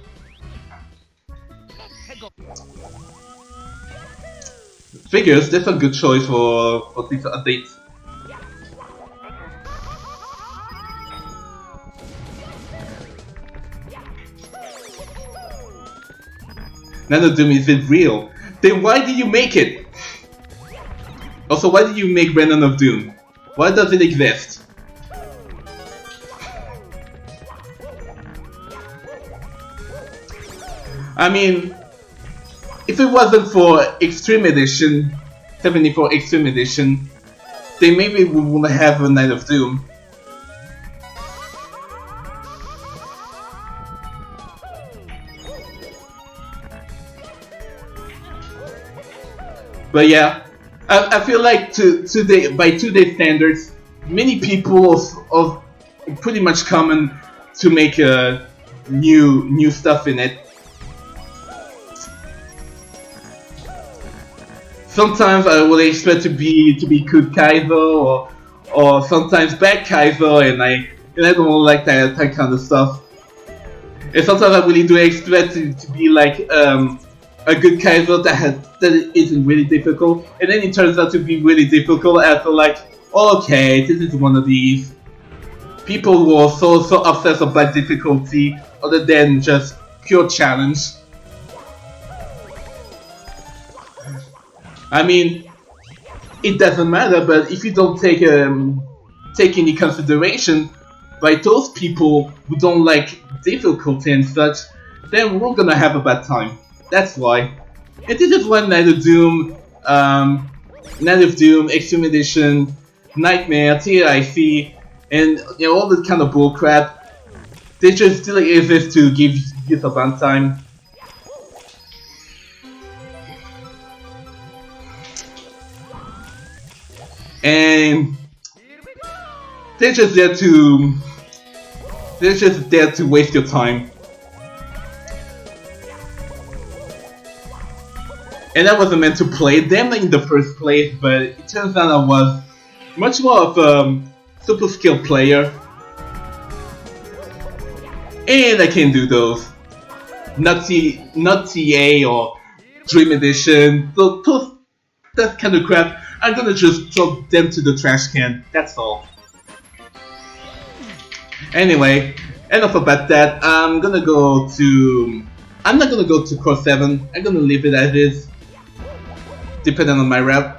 Figures, that's a good choice for these updates. Nano Doom, is it real? Then why did you make it? Also, why did you make Redone of Doom? Why does it exist? I mean, if it wasn't for Extreme Edition, 74 Extreme Edition, then maybe we wouldn't have a Night of Doom. But yeah, I feel like by today's standards, many people are pretty much common to make new stuff in it. Sometimes I would expect to be good Kaizo or sometimes bad Kaizo, and I don't like that kind of stuff. And sometimes I really do expect it to be like a good Kaizo that isn't really difficult, and then it turns out to be really difficult. And I feel like, okay, this is one of these. People who are so obsessed about difficulty other than just pure challenge. I mean, it doesn't matter, but if you don't take any consideration by those people who don't like difficulty and such, then we're gonna have a bad time. That's why. And this is why Night of Doom, Extreme Edition, Nightmare, TIC, and all this kind of bullcrap, they just still exist to give you a fun time. And they're just there to waste your time. And I wasn't meant to play them in the first place, but it turns out I was much more of a super skilled player. And I can do those. Not TA or Dream Edition, that kind of crap. I'm gonna just drop them to the trash can, that's all. Anyway, enough about that. I'm not gonna go to Core 7, I'm gonna leave it as is, depending on my rep.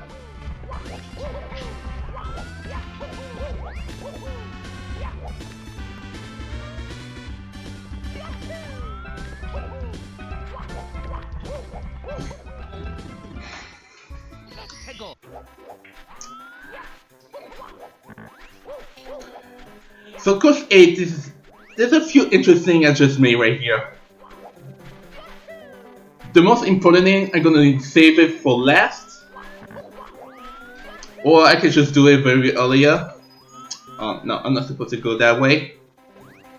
So course 8, there's a few interesting adjustments right here. The most important thing, I'm gonna save it for last. Or I can just do it very earlier. No, I'm not supposed to go that way.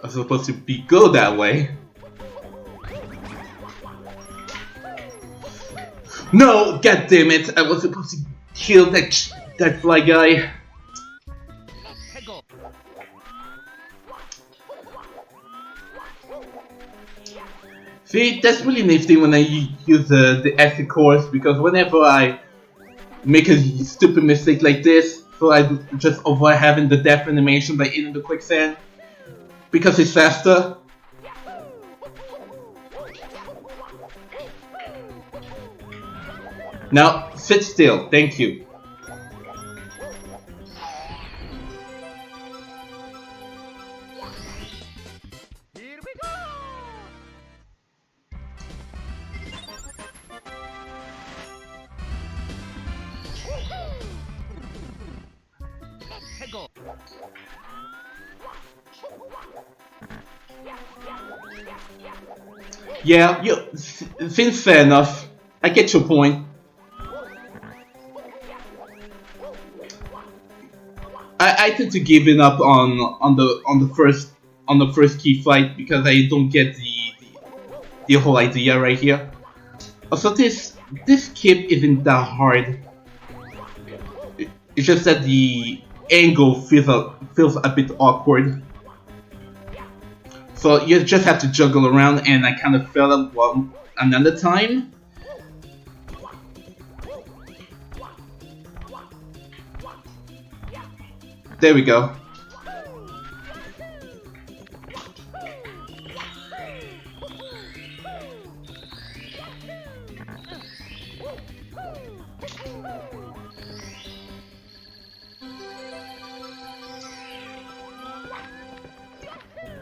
I'm supposed to go that way. No, god damn it! I was supposed to kill that fly guy. See, that's really nifty when I use the acid course, because whenever I make a stupid mistake like this, so I just avoid having the death animation by eating the quicksand, because it's faster. Now, sit still, thank you. Yeah, seems fair enough. I get your point. I tend to give it up on the first key fight because I don't get the whole idea right here. Also, this skip isn't that hard. It's just that the angle feels a bit awkward. So you just have to juggle around, and I kind of fell up one another time. There we go.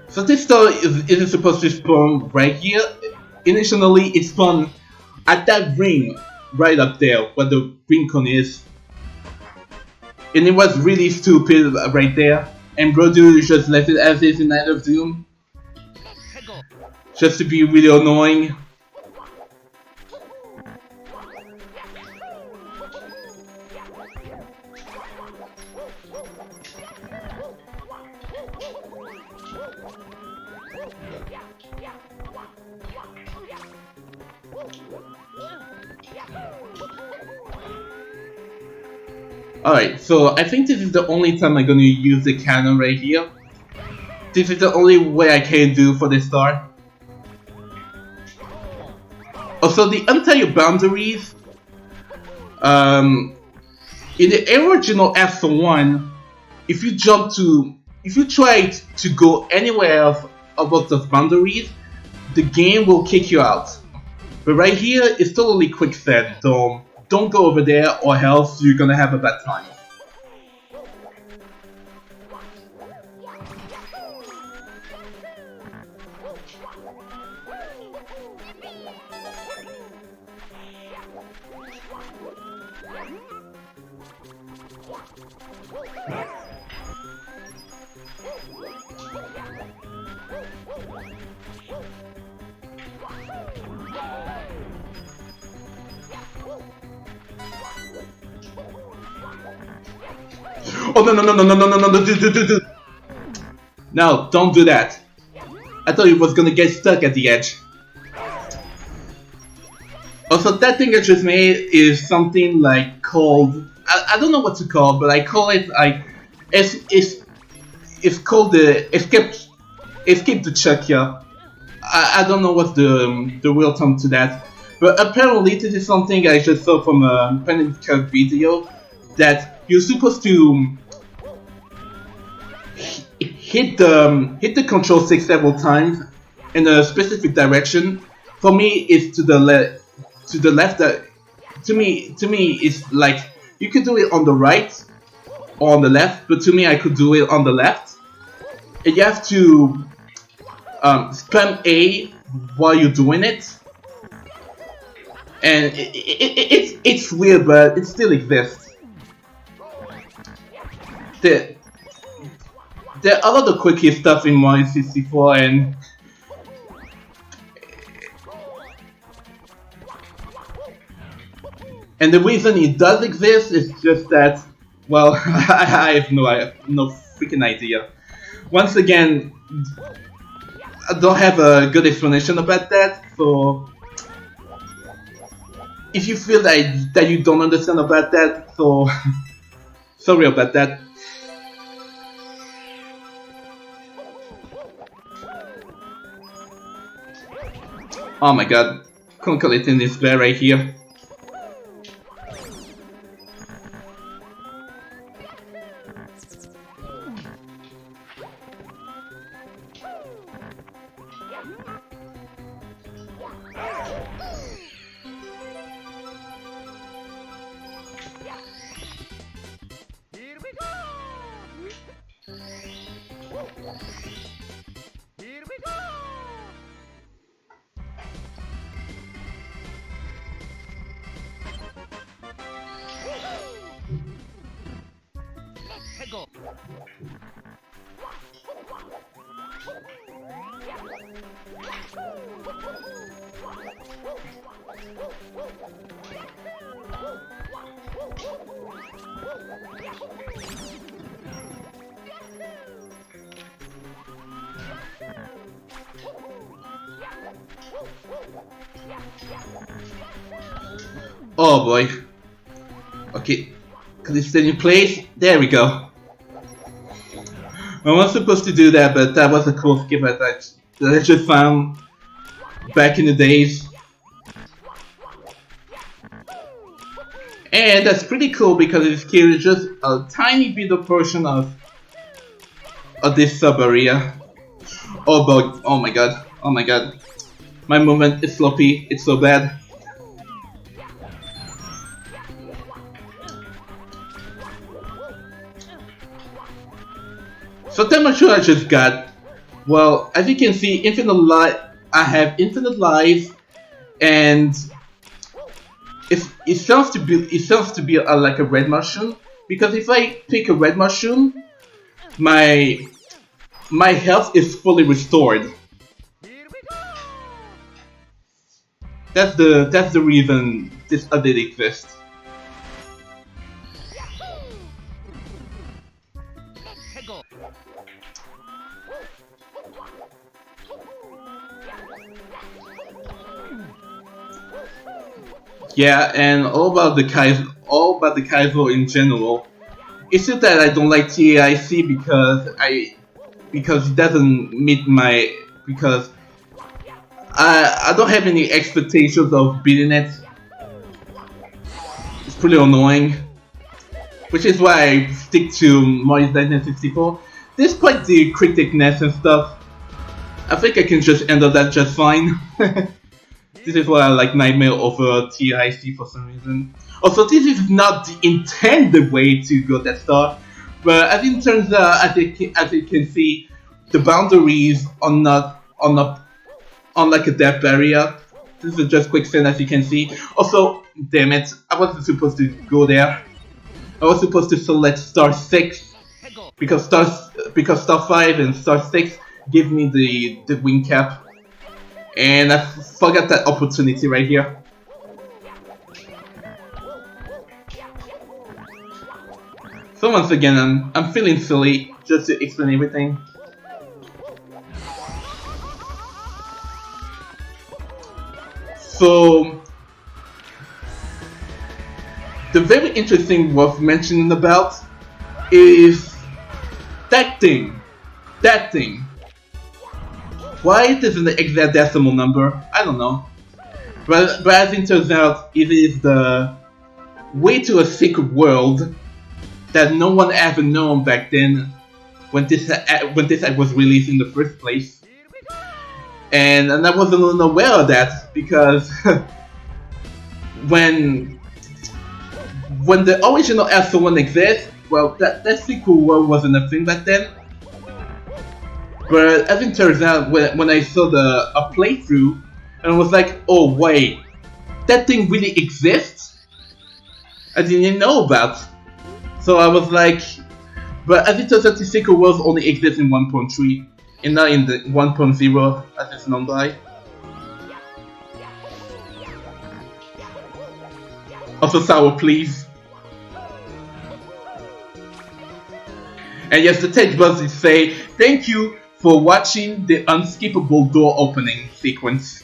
So this star isn't supposed to spawn right here. Initially, it spawned at that ring right up there where the ring cone is. And it was really stupid right there. And Brodu just left it as is in Night of Doom. Just to be really annoying. Alright, so I think this is the only time I'm going to use the cannon right here. This is the only way I can do for this star. Also, the entire boundaries, in the original F1, if you try to go anywhere else above those boundaries, the game will kick you out. But right here, it's totally quicksand, so don't go over there or else you're gonna have a bad time. Oh no, no, don't do that. I thought it was gonna get stuck at the edge. Also, that thing I just made is something like called, I don't know what to call, but I call it like it's called the escape the Czechia. I don't know what's the real term to that, but apparently this is something I just saw from a Pandemic video that you're supposed to hit the control stick several times in a specific direction. For me, it's to the left. To the left. That to me it's like you could do it on the right or on the left, but to me I could do it on the left. And you have to spam A while you're doing it, and it's weird, but it still exists. There are other quickie stuff in Mario 64, and the reason it does exist is just that, well, I have no freaking idea. Once again, I don't have a good explanation about that, so if you feel that you don't understand about that, so sorry about that. Oh my god, calculating this bear right here. Oh boy. Okay, can it stay in place? There we go. I was supposed to do that, but that was a cool skip that I just found back in the days. And that's pretty cool because it kills just a tiny bit of portion of this sub area. Oh boy, oh my god, oh my god. My movement is sloppy, it's so bad. So temperature I just got, well, as you can see, infinite life. I have infinite life, and it sounds to be like a red mushroom, because if I pick a red mushroom, my health is fully restored. That's the reason this update exists. Yeah, and all about the Kaizo in general. It's just that I don't like TAIC because it doesn't meet my I don't have any expectations of beating it. It's pretty annoying, which is why I stick to Mario 64. Despite the criticness and stuff, I think I can just handle that just fine. This is why I like Nightmare over TIC for some reason. Also, this is not the intended way to go that star, but as it turns out, as you can see, the boundaries are not like a depth barrier. This is just quicksand, as you can see. Also, damn it, I wasn't supposed to go there. I was supposed to select star 6 because star 5 and star 6 give me the wing cap. And I forgot that opportunity right here. So once again, I'm feeling silly just to explain everything. So the very interesting worth mentioning about is that thing. That thing. Why it isn't the exact decimal number, I don't know. But as it turns out, it is the way to a secret world that no one ever known back then when this act was released in the first place. And I wasn't even aware of that because when the original S1 exists, well, that secret world wasn't a thing back then. But as it turns out, when I saw a playthrough, and I was like, oh wait, that thing really exists? I didn't know about. So I was like, but as it turns out, the secret worlds only exist in 1.3, and not in the 1.0 as it's known by. Also, sour, please. And yes, the text buzzes say, thank you for watching the unskippable door opening sequence.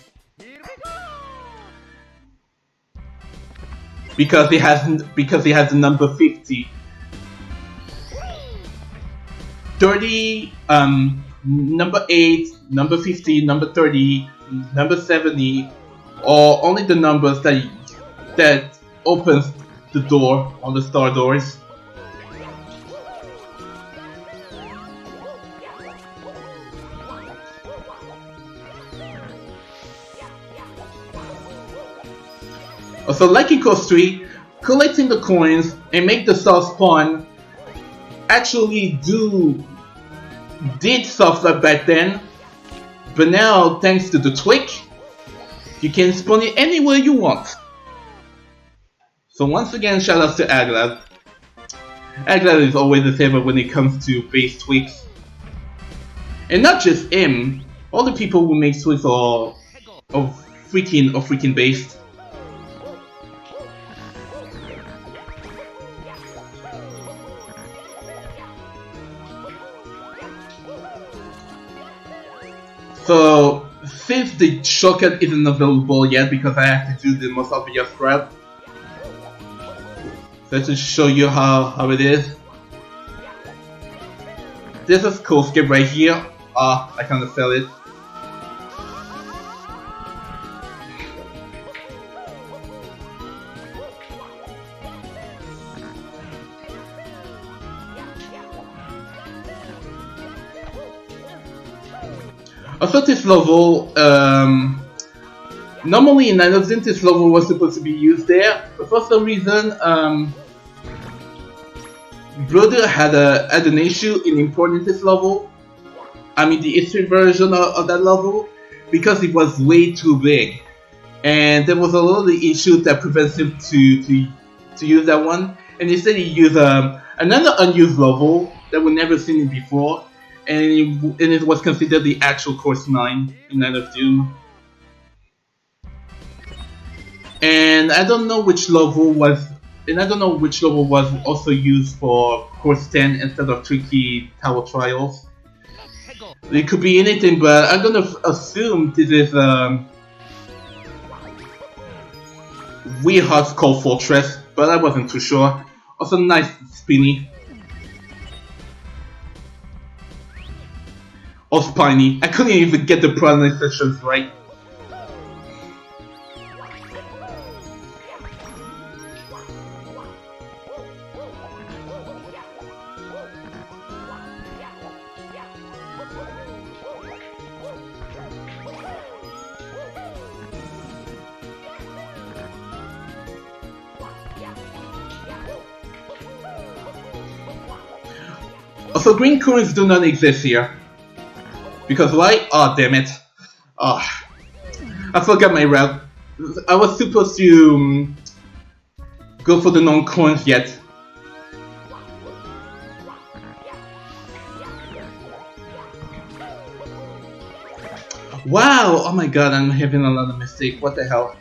Because it has the number 50. 30, number 8, number 50, number 30, number 70, or only the numbers that opens the door on the star doors. Also, like in Course 3, collecting the coins and make the star spawn actually did stuff back then, but now thanks to the tweak, you can spawn it anywhere you want. So once again, shout out to Aglad. Aglad is always a favorite when it comes to base tweaks. And not just him, all the people who make tweaks are freaking based. So, since the shortcut isn't available yet because I have to do the most obvious route, so to show you how it is. This is CodeScape right here. I can't sell it. Also, this level, normally in Night of Zin, this level was supposed to be used there, but for some reason, Brother had an issue in importing this level. I mean, the history version of that level, because it was way too big, and there was a lot of issues that prevents him to use that one. And instead, he used another unused level that we never seen it before. And it was considered the actual Course 9 in Night of Doom. And I don't know which level was also used for Course 10 instead of Tricky Tower Trials. It could be anything, but I'm gonna assume this is Weird Heart's Cold Fortress, but I wasn't too sure. Also nice spinny. Or spiny. I couldn't even get the pronunciations right. Also, green coins do not exist here. Because why? Oh, damn it. Oh, I forgot my route. I was supposed to go for the non-coins yet. Wow! Oh my god, I'm having a lot of mistakes. What the hell?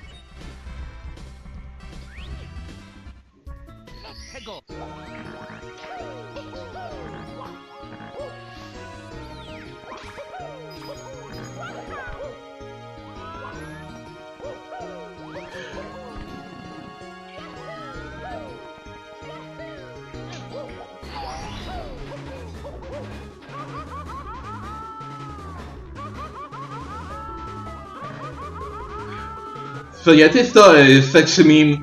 So yeah, this is actually.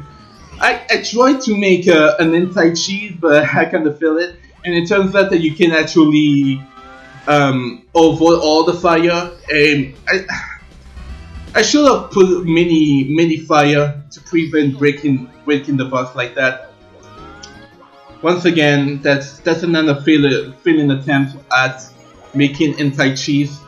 I tried to make an anti-cheese, but I kind of failed it, and it turns out that you can actually avoid all the fire. And I should have put mini fire to prevent breaking the boss like that. Once again, that's another failing attempt at making anti-cheese.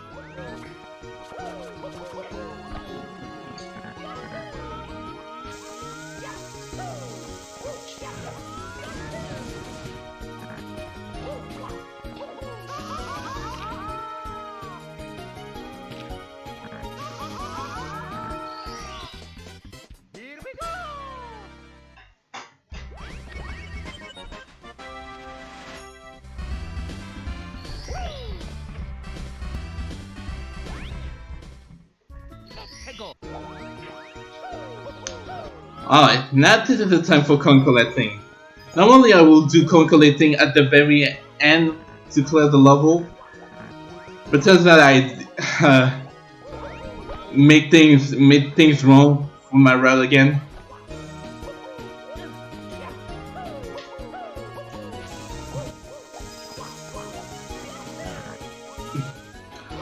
Alright, now this is the time for coin collecting. Normally I will do coin collecting at the very end to clear the level, but turns out I make things wrong for my route again.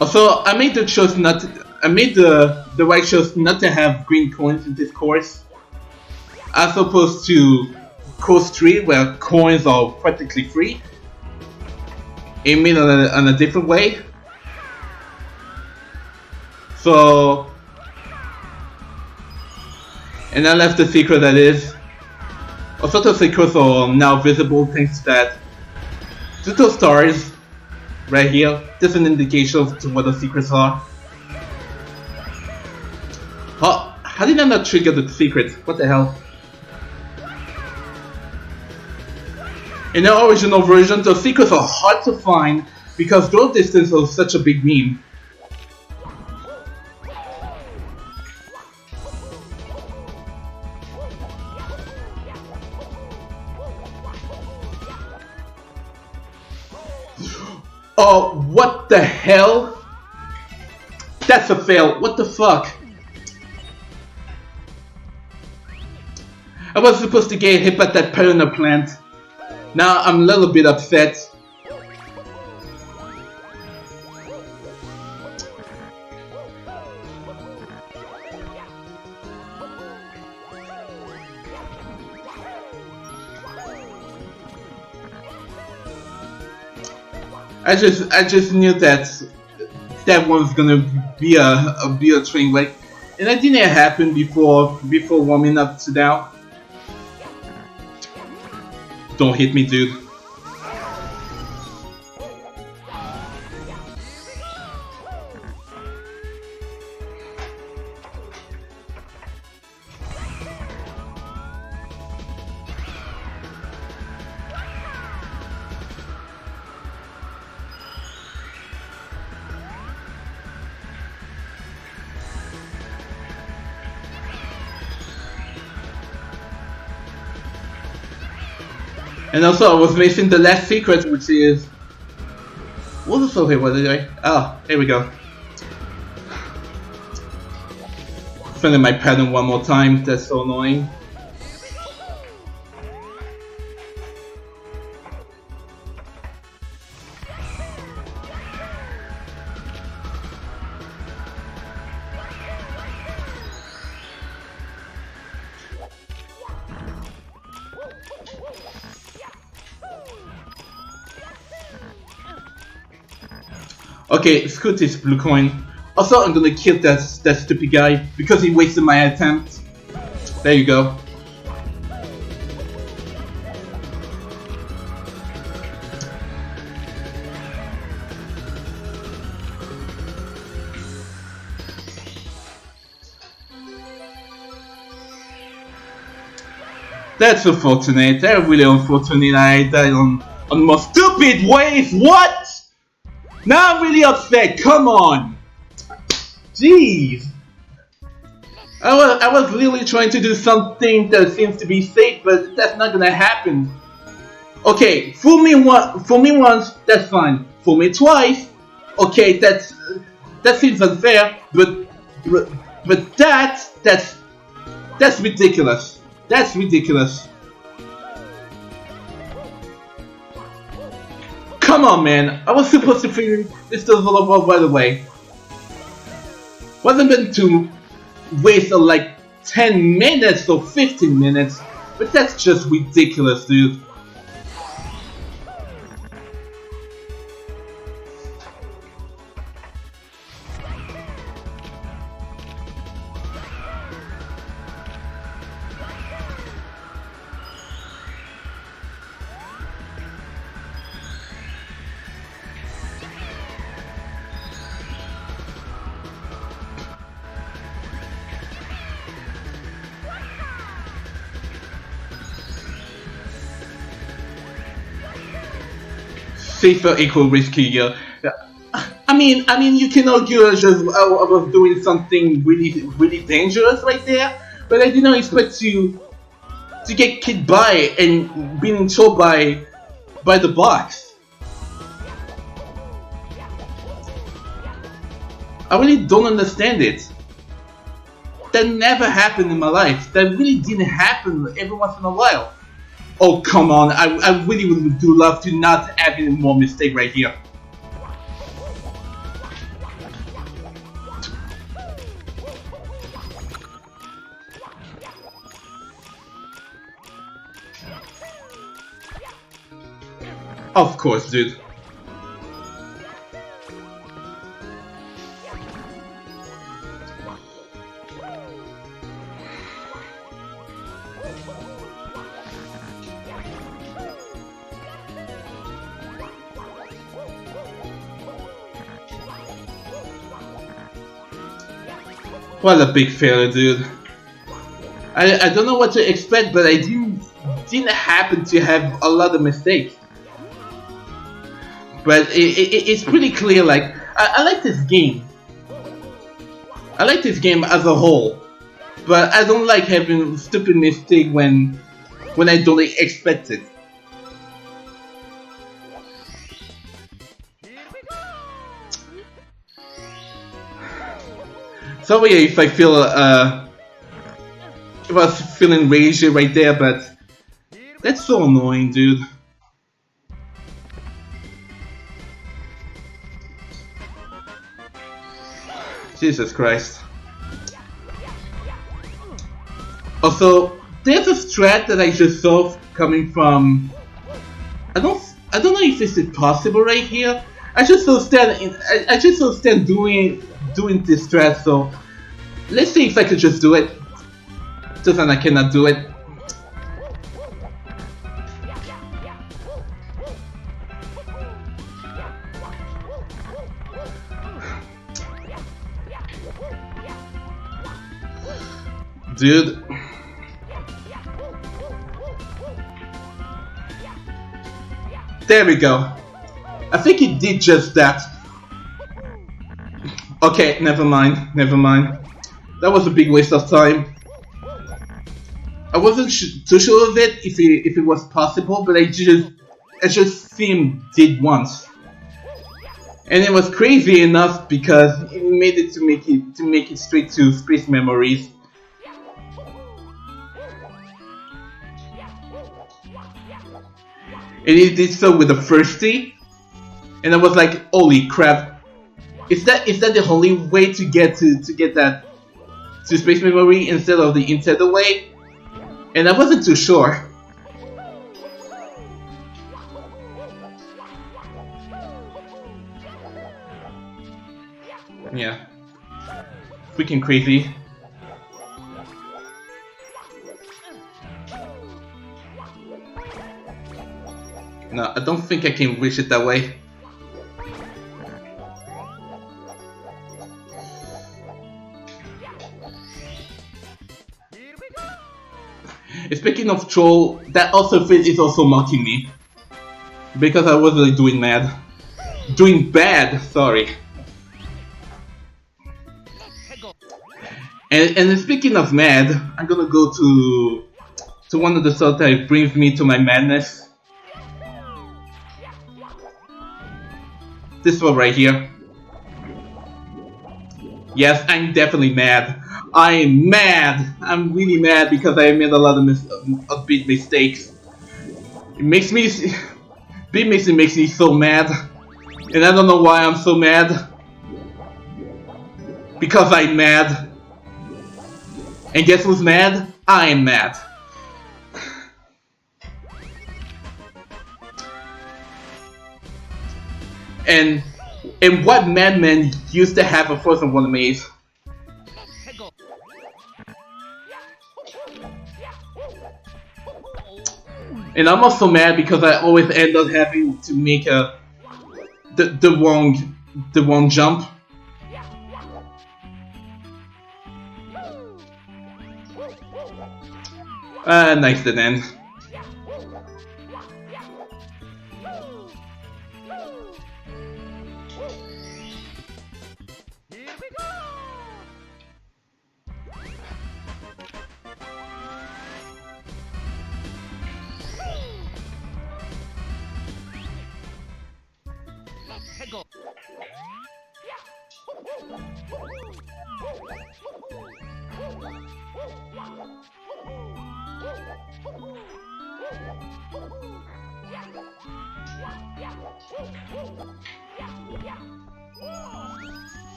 Also, I made the choice not to, I made the right choice not to have green coins in this course, as opposed to course 3 where coins are practically free. It made on a different way. So, and I left the secret that is. Also, the secrets are now visible thanks to that. Little stars right here, just an indication to what the secrets are. Oh, how did I not trigger the secret? What the hell? In the original version, the secrets are hard to find because draw distance was such a big meme. Oh, what the hell? That's a fail. What the fuck? I was supposed to get hit by that piranha plant. Now I'm a little bit upset. I just knew that one's gonna be a train wreck, and that didn't happen before warming up to now. Don't hit me, dude. And also, I was missing the last secret, which is... What was the what did I? Oh, here we go. Finding my pattern one more time, that's so annoying. Okay, screw this blue coin. Also, I'm gonna kill that stupid guy because he wasted my attempt. There you go. That's unfortunate. That's really unfortunate. I died on more stupid ways. What? Now I'm really upset. Come on. Jeez. I was really trying to do something that seems to be safe, but that's not gonna happen. Okay, fool me once, that's fine. Fool me twice, okay, that seems unfair. But that's That's ridiculous. That's ridiculous. Come on, man. I was supposed to figure this level out right away. Wasn't meant to waste like 10 minutes or 15 minutes, but that's just ridiculous, dude. Safer equal riskier. I mean, you can argue I was doing something really dangerous right there, but I did not expect to get kicked by and being told by the box. I really don't understand it. That never happened in my life. That really didn't happen every once in a while. Oh, come on, I really would do love to not have any more mistake right here. Of course, dude. What a big failure, dude. I don't know what to expect, but I didn't happen to have a lot of mistakes. But it's pretty clear, like, I like this game. I like this game as a whole. But I don't like having stupid mistake when I don't expect it. Sorry if I feel if I was feeling rage right there, but that's so annoying, dude. Jesus Christ. Also, there's a strat that I just saw coming from. I don't know if this is possible right here. I just saw Stan doing this strat, so let's see if I could just do it. Just then I cannot do it. Dude. There we go. I think he did just that. Okay, never mind. That was a big waste of time. I wasn't too sure of it if it was possible, but I just see him did once, and it was crazy enough because it made it to make it straight to Space Memories. And he did so with the thirsty, and I was like, holy crap! Is that the only way to get that to Space Memory instead of the Intel way? And I wasn't too sure. Yeah, freaking crazy. No, I don't think I can wish it that way. Speaking of troll, that also fit is also mocking me. Because I was like doing bad, sorry. And speaking of mad, I'm gonna go to one of the songs that brings me to my madness. This one right here. Yes, I'm definitely mad. I'm mad. I'm really mad because I made a lot of big mistakes. It makes me, big mistake makes me so mad, and I don't know why I'm so mad. Because I'm mad. And guess who's mad? I'm mad. And what madman used to have a Frozen One maze? And I'm also mad because I always end up having to make the wrong jump. Nice then.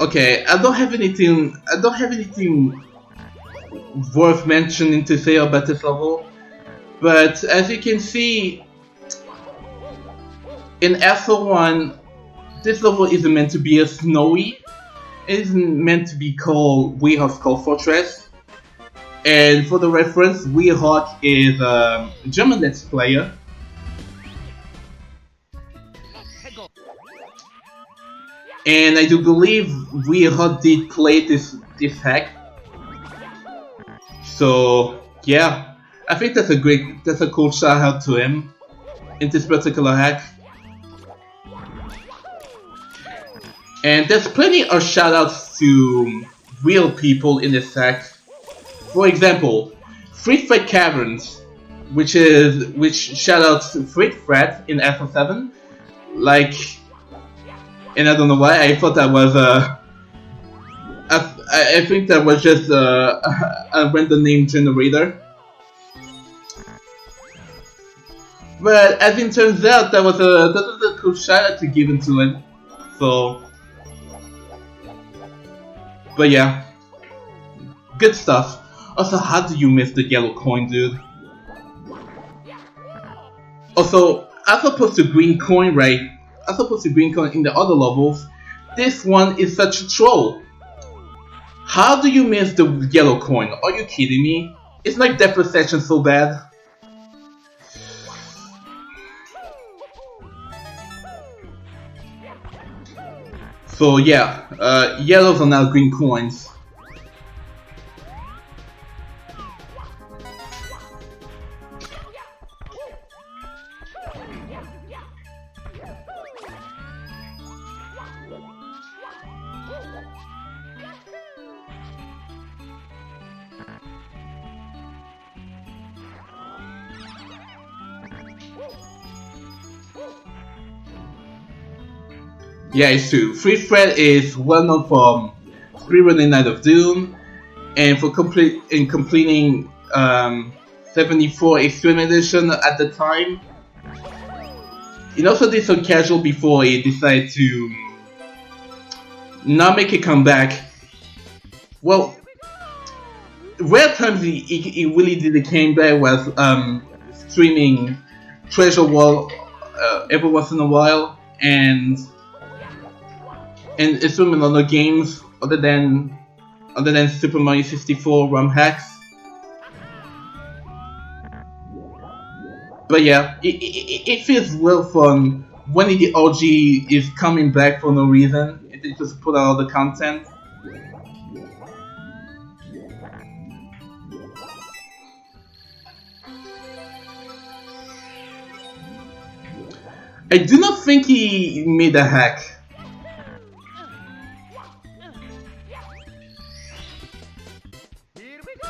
Okay, I don't have anything worth mentioning to say about this level, but as you can see, in SO1, this level isn't meant to be a snowy. It isn't meant to be called Weehawk's Skull Fortress. And for the reference, Weehawk is a German Let's Player. And I do believe Weehawk did play this hack. So yeah, I think that's a cool shout out to him in this particular hack. And there's plenty of shout outs to real people in this hack. For example, Frit Fred Caverns, which shout outs to Frit Fred in FO7. Like, and I don't know why I thought that was I think that was just a random name generator. But as it turns out, that was a cool shout out to give into it. So, but yeah, good stuff. Also, how do you miss the yellow coin, dude? Also, as opposed to green coin, right? As opposed to green coin in the other levels, this one is such a troll. How do you miss the yellow coin? Are you kidding me? It's like depth perception so bad. So yeah, yellows are now green coins. Yeah, it's true. Free Fred is well known for speedrunning Night of Doom and for completing 74 Extreme Edition at the time. He also did some casual before he decided to not make a comeback. Well, rare times he really did a comeback was streaming Treasure World every once in a while and streaming other games other than Super Mario 64 ROM hacks. But yeah, it feels real fun when the OG is coming back for no reason. It just put out all the content. I do not think he made a hack.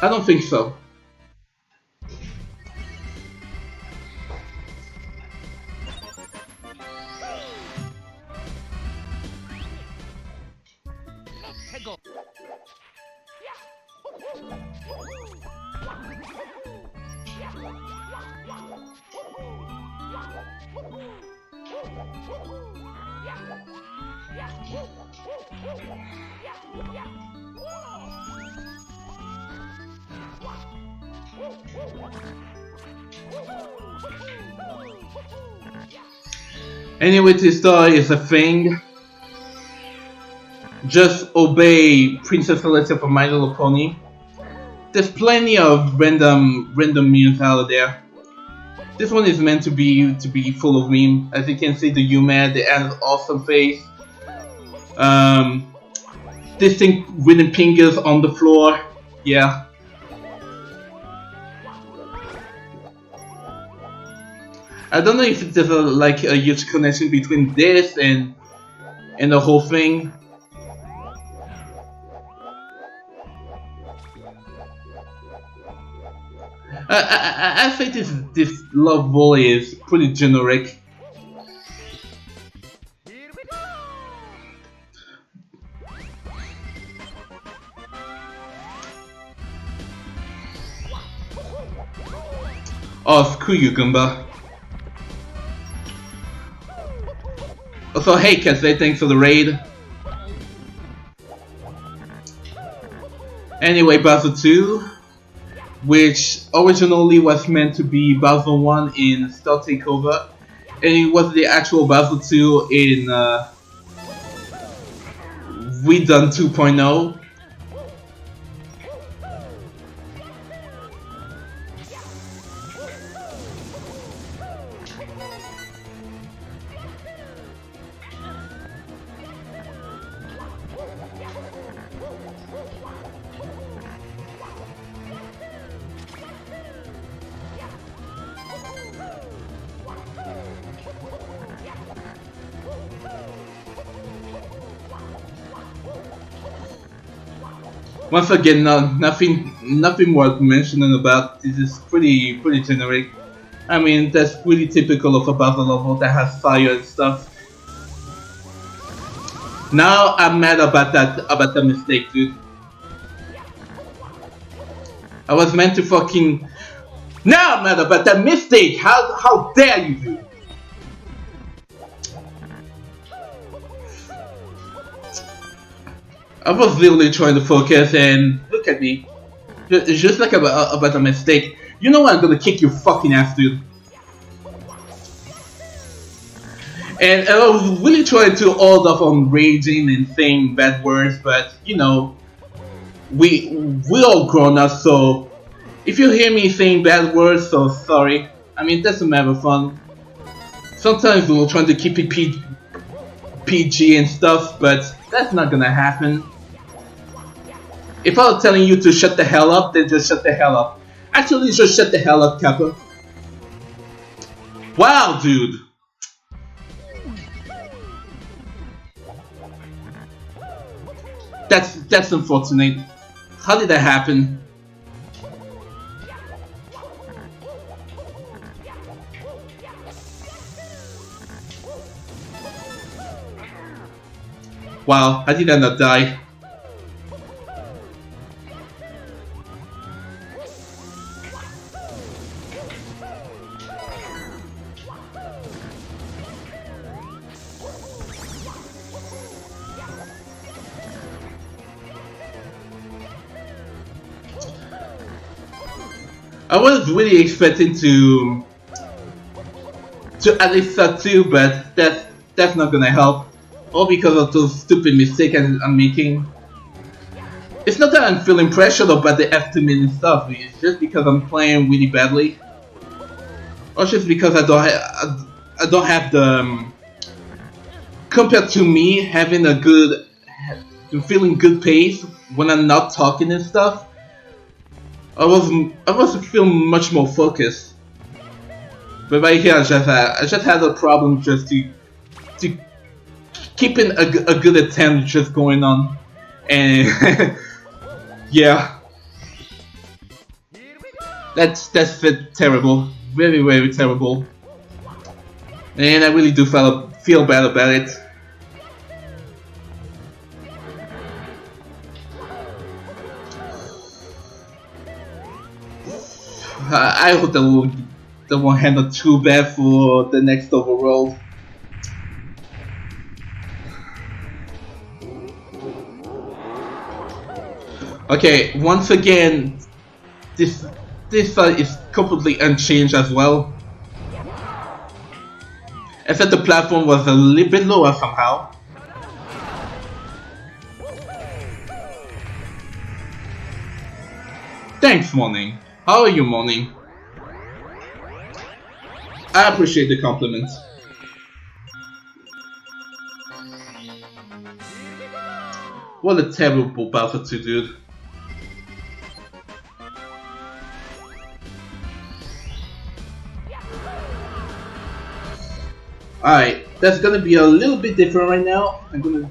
I don't think so. Anyway, this story is a thing. Just obey Princess Alexia from My Little Pony. There's plenty of random memes out there. This one is meant to be full of meme. As you can see, the UMAD, the awesome face. This thing with fingers on the floor. Yeah. I don't know if there's a huge connection between this and the whole thing. I think this love volley is pretty generic. Oh, screw you, Goomba. Also, hey, Kazay, thanks for the raid. Anyway, Bowser 2, which originally was meant to be Bowser 1 in Star Takeover, and it was the actual Bowser 2 in Redone 2.0. Once again, nothing worth mentioning about. This is pretty generic. I mean, that's really typical of a Bowser level that has fire and stuff. Now I'm mad about that mistake, dude. I was meant to fucking. Now I'm mad about that mistake. How dare you, dude? I was literally trying to focus, and look at me. It's just like about a mistake. You know what? I'm gonna kick your fucking ass, dude. And I was really trying to hold off on raging and saying bad words, but you know, we all grown up, so if you hear me saying bad words, so sorry. I mean, that's a matter of fun. Sometimes we're trying to keep it PG and stuff, but that's not gonna happen. If I was telling you to shut the hell up, then just shut the hell up. Actually, just shut the hell up, Kappa. Wow, dude. That's unfortunate. How did that happen? Wow, how did I not die? I was really expecting to at least start 2, but that's not gonna help. All because of those stupid mistakes I'm making. It's not that I'm feeling pressured about the estimate and stuff, it's just because I'm playing really badly. Or just because I don't have the... compared to me having a good... feeling good pace when I'm not talking and stuff, I was feeling much more focused. But right here I just had a problem just to keeping a good attempt just going on, and yeah, that's terrible, very terrible, and I really do feel bad about it. I hope that won't handle too bad for the next overworld. Okay, once again, this side is completely unchanged as well. Except the platform was a little bit lower somehow. Thanks, Morning. How are you, Morning? I appreciate the compliment. What a terrible battle to do. Alright, that's gonna be a little bit different right now. I'm gonna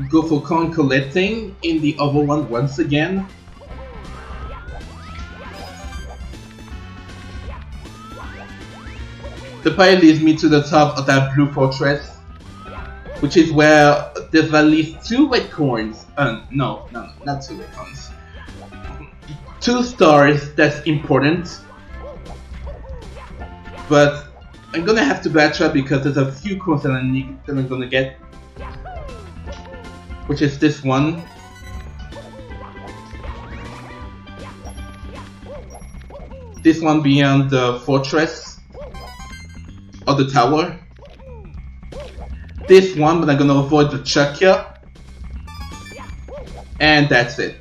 go for coin collecting in the other one once again. The pie leads me to the top of that blue fortress, which is where there's at least 2 red coins. No, not 2 red coins. 2 stars, that's important. But I'm gonna have to backtrack because there's a few coins that I'm gonna get. Which is this one. This one beyond the fortress. Or the tower. This one, but I'm gonna avoid the chuck here. And that's it.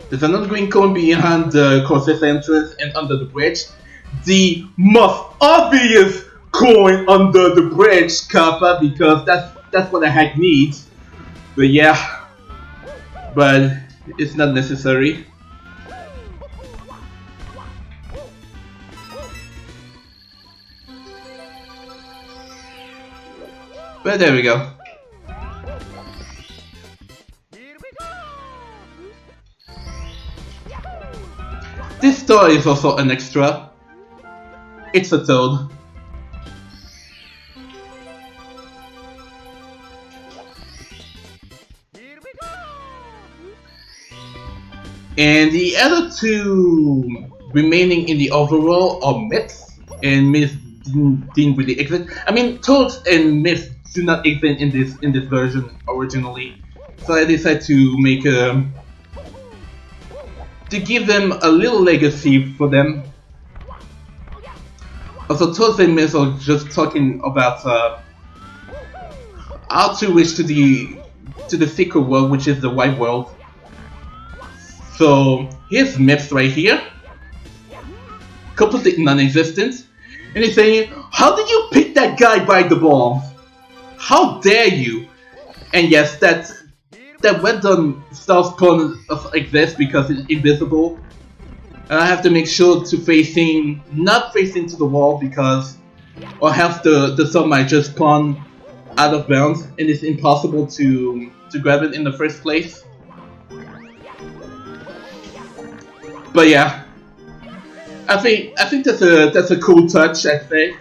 There's another green coin behind the course's entrance and under the bridge. The most obvious coin under the bridge, Kappa, because that's what the hack needs. But yeah. But it's not necessary. But there we go. This store is also an extra. It's a toad. And the other 2 remaining in the overall are myths, and myths didn't really exist. I mean, toads and myths do not exist in this version originally, so I decided to make to give them a little legacy for them. Also, toads and myths are just talking about how to reach to the secret world, which is the white world. So here's myths right here, completely non-existent, and he's saying, "How did you pick that guy by the balls? How dare you?" And yes, that Redone style spawn exists because it's invisible. And I have to make sure to not facing to the wall because or else the sun might just spawn out of bounds and it's impossible to grab it in the first place. But yeah, I think that's a cool touch, I'd say.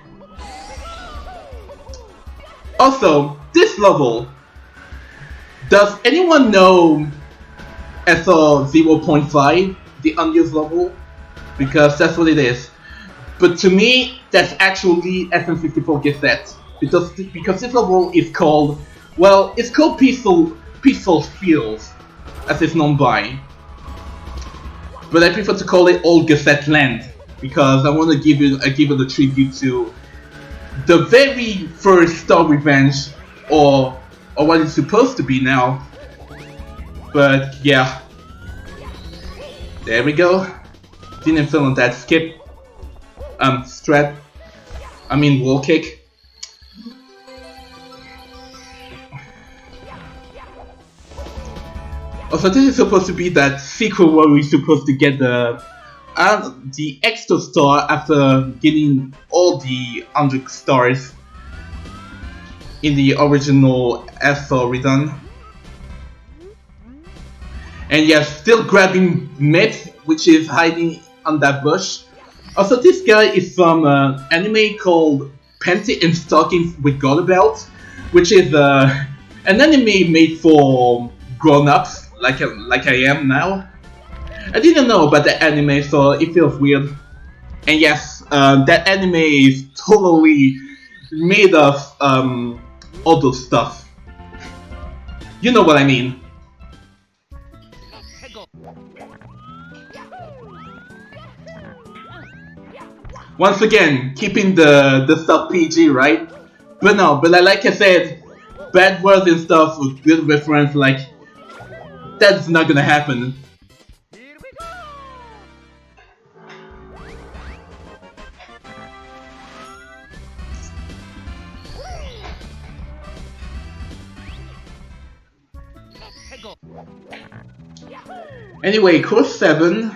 Also, this level, does anyone know SR 0.5, the unused level? Because that's what it is. But to me, that's actually SM64 Gazette. Because this level is called, well, it's called Peaceful Fields, as it's known by. But I prefer to call it Old Gazette Land, because I want to give it a tribute to the very first Star Revenge, or what it's supposed to be now. But yeah, there we go. Didn't film on that skip, wall kick. Also, this is supposed to be that sequel where we're supposed to get the extra star after getting all the 100 stars in the original SR Redone. And yeah, still grabbing Myth, which is hiding on that bush. Also, this guy is from an anime called Panty and Stockings with Garter Belt, which is an anime made for grown-ups, like I am now. I didn't know about the anime, so it feels weird. And yes, that anime is totally made of all those stuff. You know what I mean. Once again, keeping the stuff PG, right? But no, but like I said, bad words and stuff with good reference, like, that's not gonna happen. Anyway, course 7.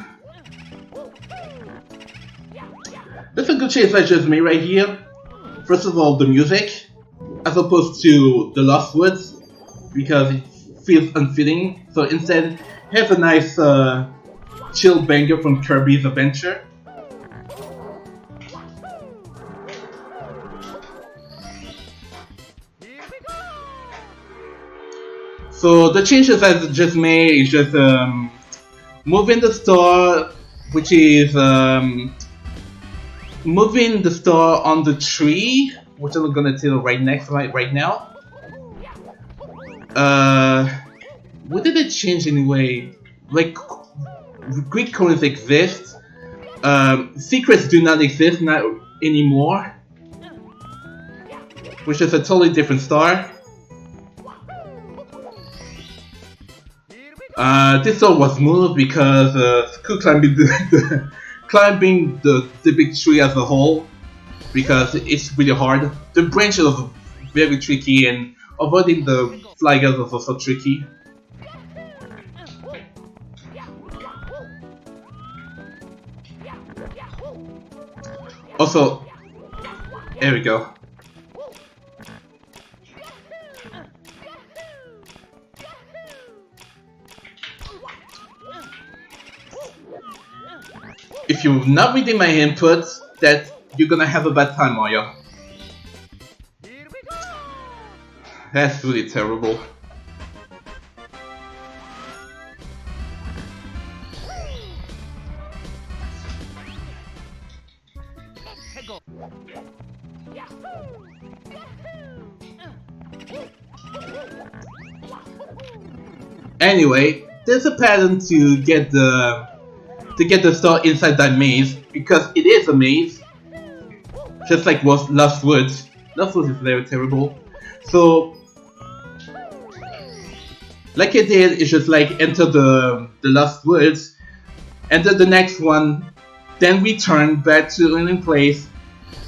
There's a good change I just made right here. First of all, the music, as opposed to the Lost Woods, because it feels unfitting. So instead, have a nice chill banger from Kirby's Adventure. So the changes I just made is just moving the store, which is moving the store on the tree, which I'm gonna tell you right now. What did it change anyway? Like, Greek coins exist. Secrets do not exist now anymore, which is a totally different star. This store was moved because climbing climbing the big tree as a whole, because it's really hard. The branches are very tricky, and avoiding the flyers is also tricky. Also, there we go. If you're not reading my inputs, that you're gonna have a bad time, Mario. That's really terrible. Anyway, there's a pattern to get the star inside that maze, because it is a maze, just like was Lost Woods. Lost Woods is very terrible. So, like I did, it's just like enter the Lost Woods, enter the next one, then return back to the in place,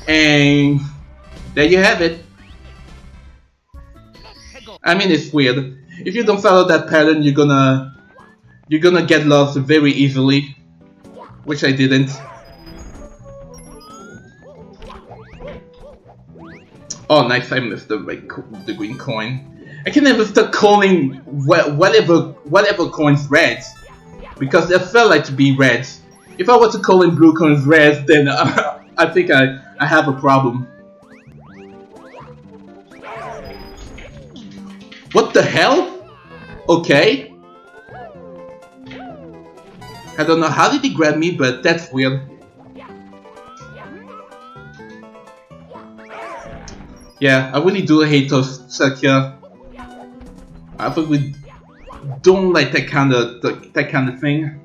and there you have it. I mean, it's weird. If you don't follow that pattern, you're gonna get lost very easily, which I didn't. Oh, nice! I missed the green coin. I can never start calling whatever coins red, because they felt like to be red. If I were to call in blue coins red, then I think I have a problem. What the hell? Okay. I don't know how did he grab me, but that's weird. Yeah, I really do hate those stuck here. I think we don't like that kind of thing.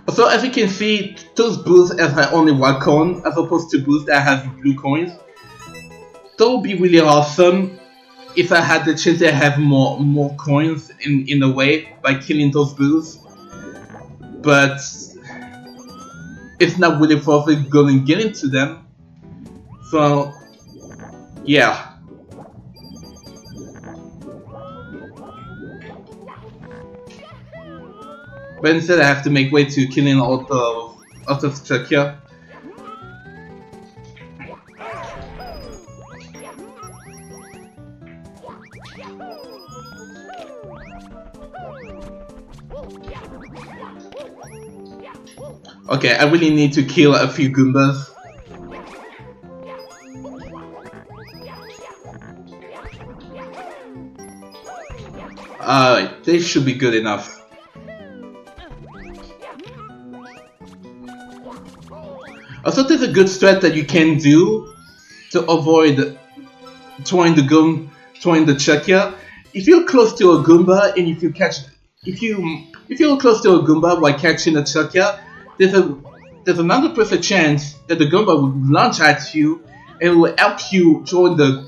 So as you can see, those booths have only one coin, as opposed to booths that have blue coins. That would be really awesome if I had the chance to have more coins in a way by killing those booths. But it's not really profit going to get into them. So yeah. But instead I have to make way to killing all the stuff here. Okay, I really need to kill a few Goombas. They should be good enough. Also, there's a good strat that you can do to avoid throwing the Chuckya. If you're close to a Goomba and if you're close to a Goomba while catching a Chuckya, there's a 100% chance that the Goomba will launch at you and will help you join the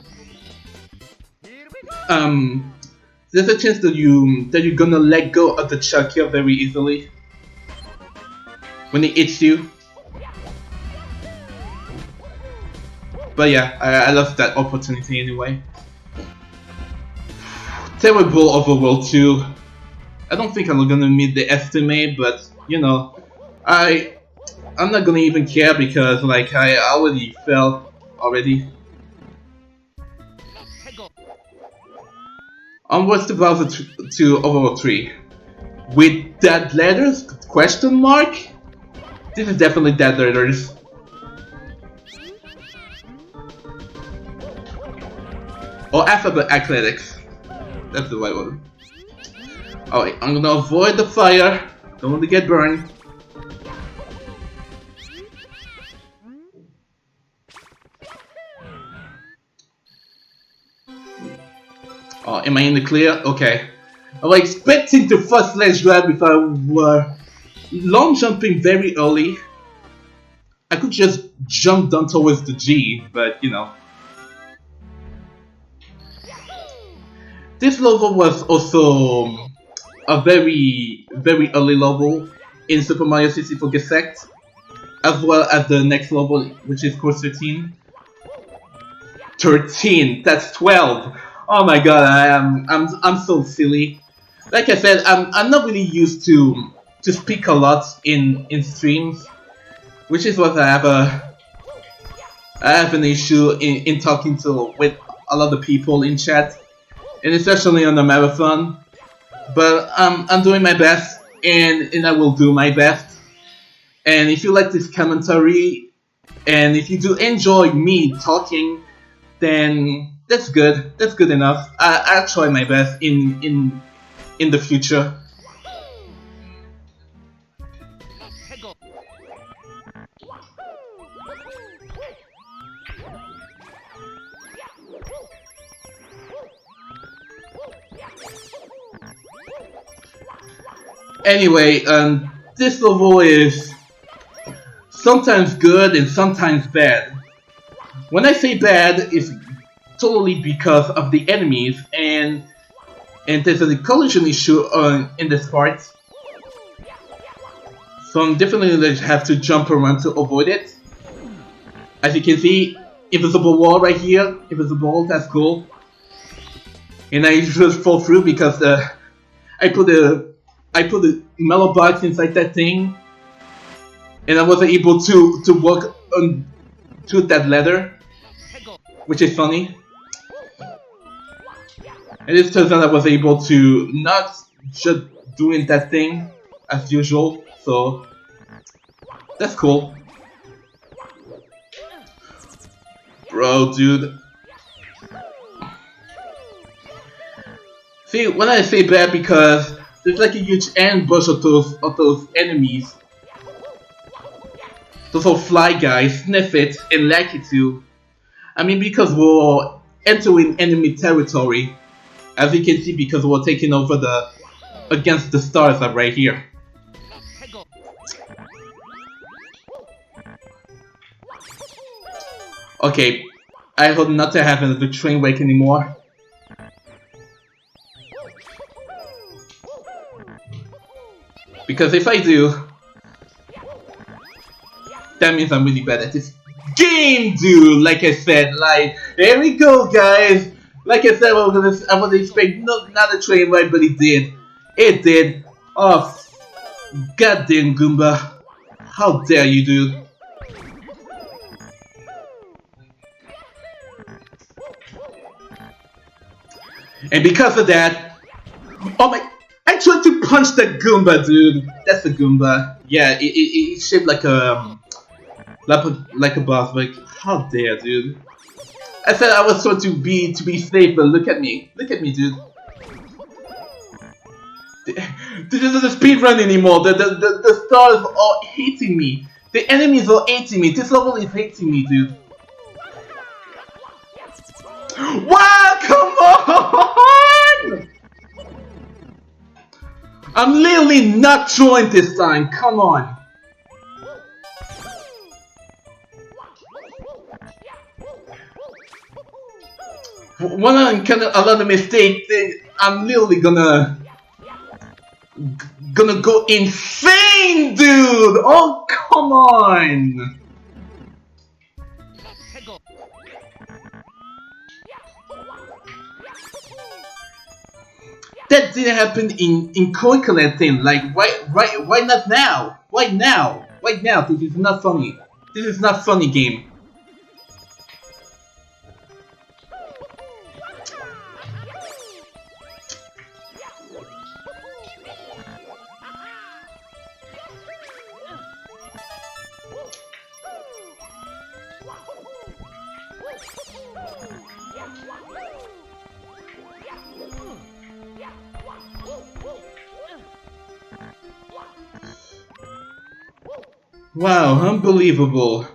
there's a chance that you're gonna let go of the Chuckya very easily when it hits you. But yeah, I lost that opportunity anyway. Terrible overworld 2. I don't think I'm gonna meet the estimate, but you know, I'm not gonna even care because like I already fell already. Onwards to Bowser to Overworld 3. With dead letters? Question mark? This is definitely dead letters. Or Alphabet Athletics. That's the right one. Alright, I'm gonna avoid the fire. Don't want to get burned. Oh, am I in the clear? Okay. I was expecting to first ledge grab if I were long jumping very early. I could just jump down towards the G, but you know. This level was also a very early level in Super Mario 64 Cassette, as well as the next level, which is course 13. 13, that's 12. Oh my god, I'm so silly. Like I said, I'm not really used to speak a lot in streams, which is what I have an issue in talking with a lot of people in chat, and especially on the marathon. But I'm doing my best, and I will do my best. And if you like this commentary, and if you do enjoy me talking, then that's good. That's good enough. I'll try my best in the future. Anyway, this level is sometimes good and sometimes bad. When I say bad, it's totally because of the enemies, and there's a collision issue in this part. So I'm definitely going to have to jump around to avoid it. As you can see, invisible wall right here. Invisible, that's cool. And I just fall through because I put a mellow box inside that thing, and I wasn't able to walk to that ladder, which is funny. And it turns out I was able to not just doing that thing as usual, so that's cool. Bro, dude. See, when I say bad, because there's like a huge ambush of those enemies. Those old fly guys, sniff it and like it too. I mean, because we're entering enemy territory. As you can see, because we're taking over against the stars are right here. Okay, I hope not to happen the train wreck anymore. Because if I do, that means I'm really bad at this game, dude. Like I said, like, there we go, guys. Like I said, I was expecting not a train ride, but it did. It did. Oh, goddamn Goomba. How dare you, dude. And because of that, oh my, I tried to punch that Goomba, dude. That's the Goomba. Yeah, it's shaped like a boss. Like, how dare, dude? I said I was trying to be safe, but look at me, dude. This isn't a speed run anymore. The stars are hating me. The enemies are hating me. This level is hating me, dude. Wow, come on! I'm literally not joined this time. Come on. When I encounter a lot of mistakes, I'm literally gonna go insane, dude! Oh, come on! That didn't happen in coin collecting. Like, why not now? Why now? Why now? This is not funny. This is not funny, game. Wow, unbelievable.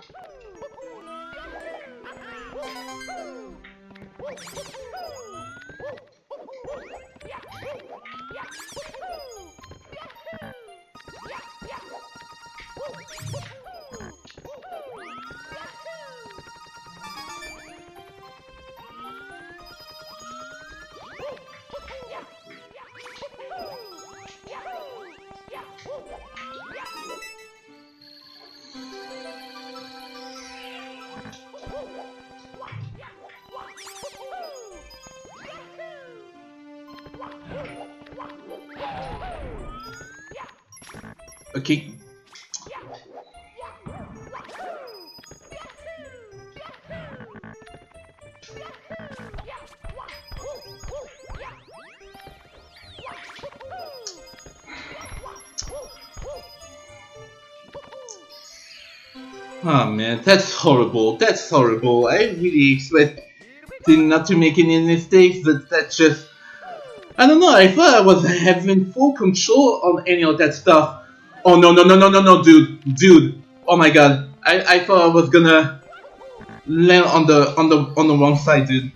Okay. Oh man, that's horrible. That's horrible. I really expected not to make any mistakes, but that's just... I don't know, I thought I was having full control on any of that stuff. Oh no, dude. Oh my god. I thought I was gonna land on the wrong side, dude.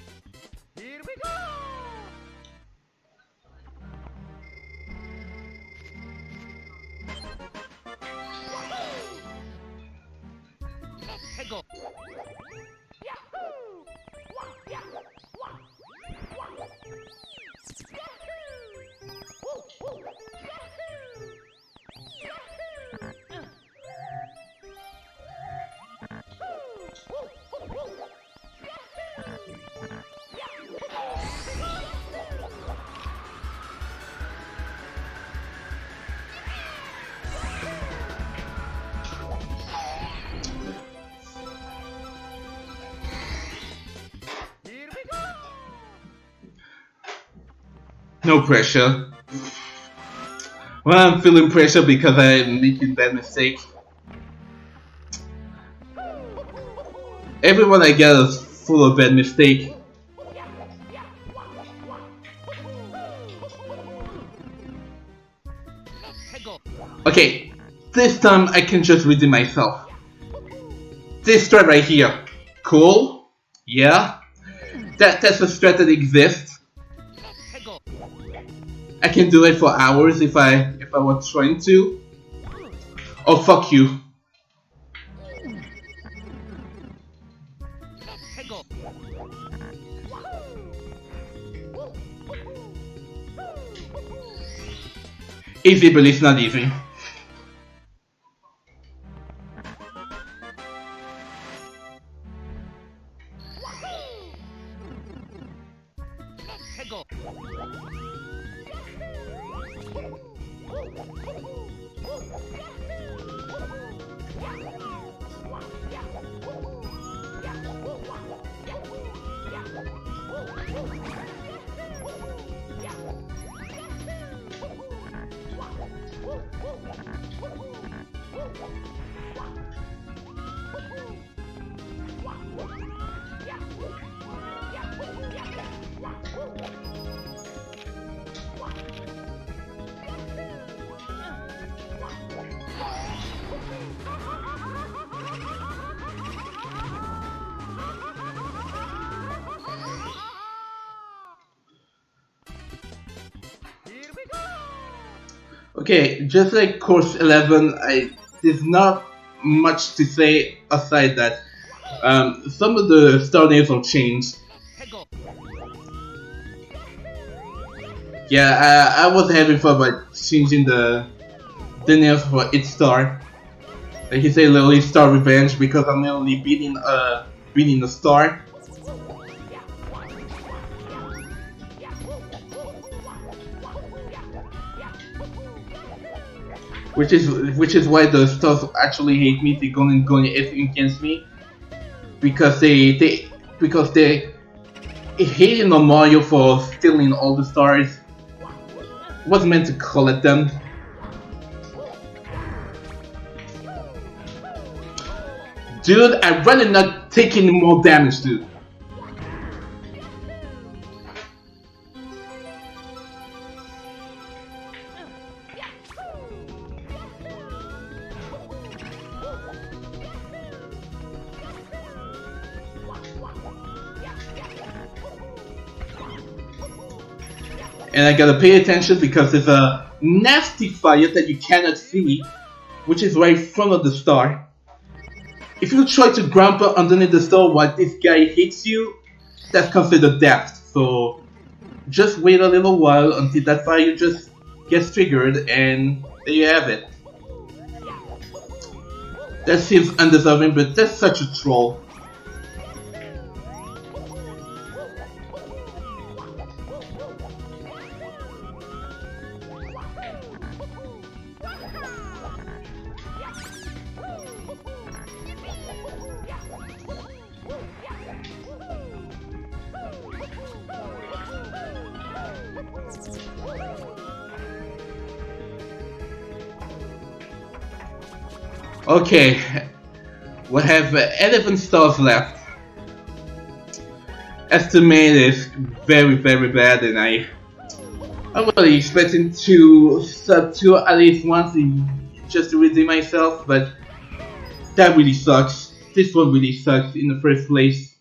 No pressure. Well, I'm feeling pressure because I'm making bad mistakes. Everyone I get is full of bad mistakes. Okay, this time I can just redeem myself. This strat right here. Cool. Yeah. That's a strat that exists. I can do it for hours if I was trying to. Oh, fuck you. Easy, but it's not easy. Okay, just like course 11, there's not much to say aside that some of the star names will change. Yeah, I was having fun by changing the names for each star. Like you say, literally Star Revenge because I'm literally beating a star. Which is why the stars actually hate me. They're going against me because they hating on Mario for stealing all the stars. Wasn't meant to collect them. Dude, I'd rather not take any more damage, dude. And I gotta pay attention because there's a nasty fire that you cannot see, which is right in front of the star. If you try to grab underneath the star while this guy hits you, that's considered death. So just wait a little while until that fire just gets triggered, and there you have it. That seems undeserving, but that's such a troll. Okay, we have 11 stars left. Estimate is very bad, and I'm really expecting to sub 2 at least once just to redeem myself, but that really sucks. This one really sucks in the first place.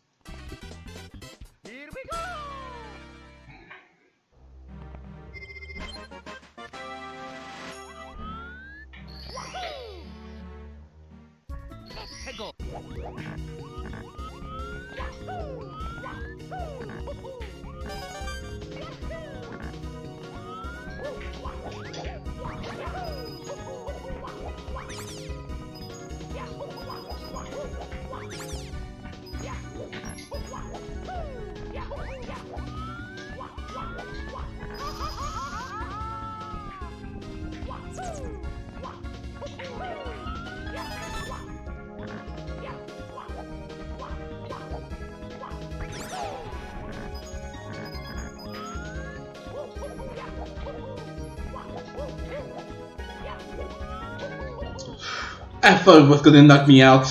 I thought it was gonna knock me out.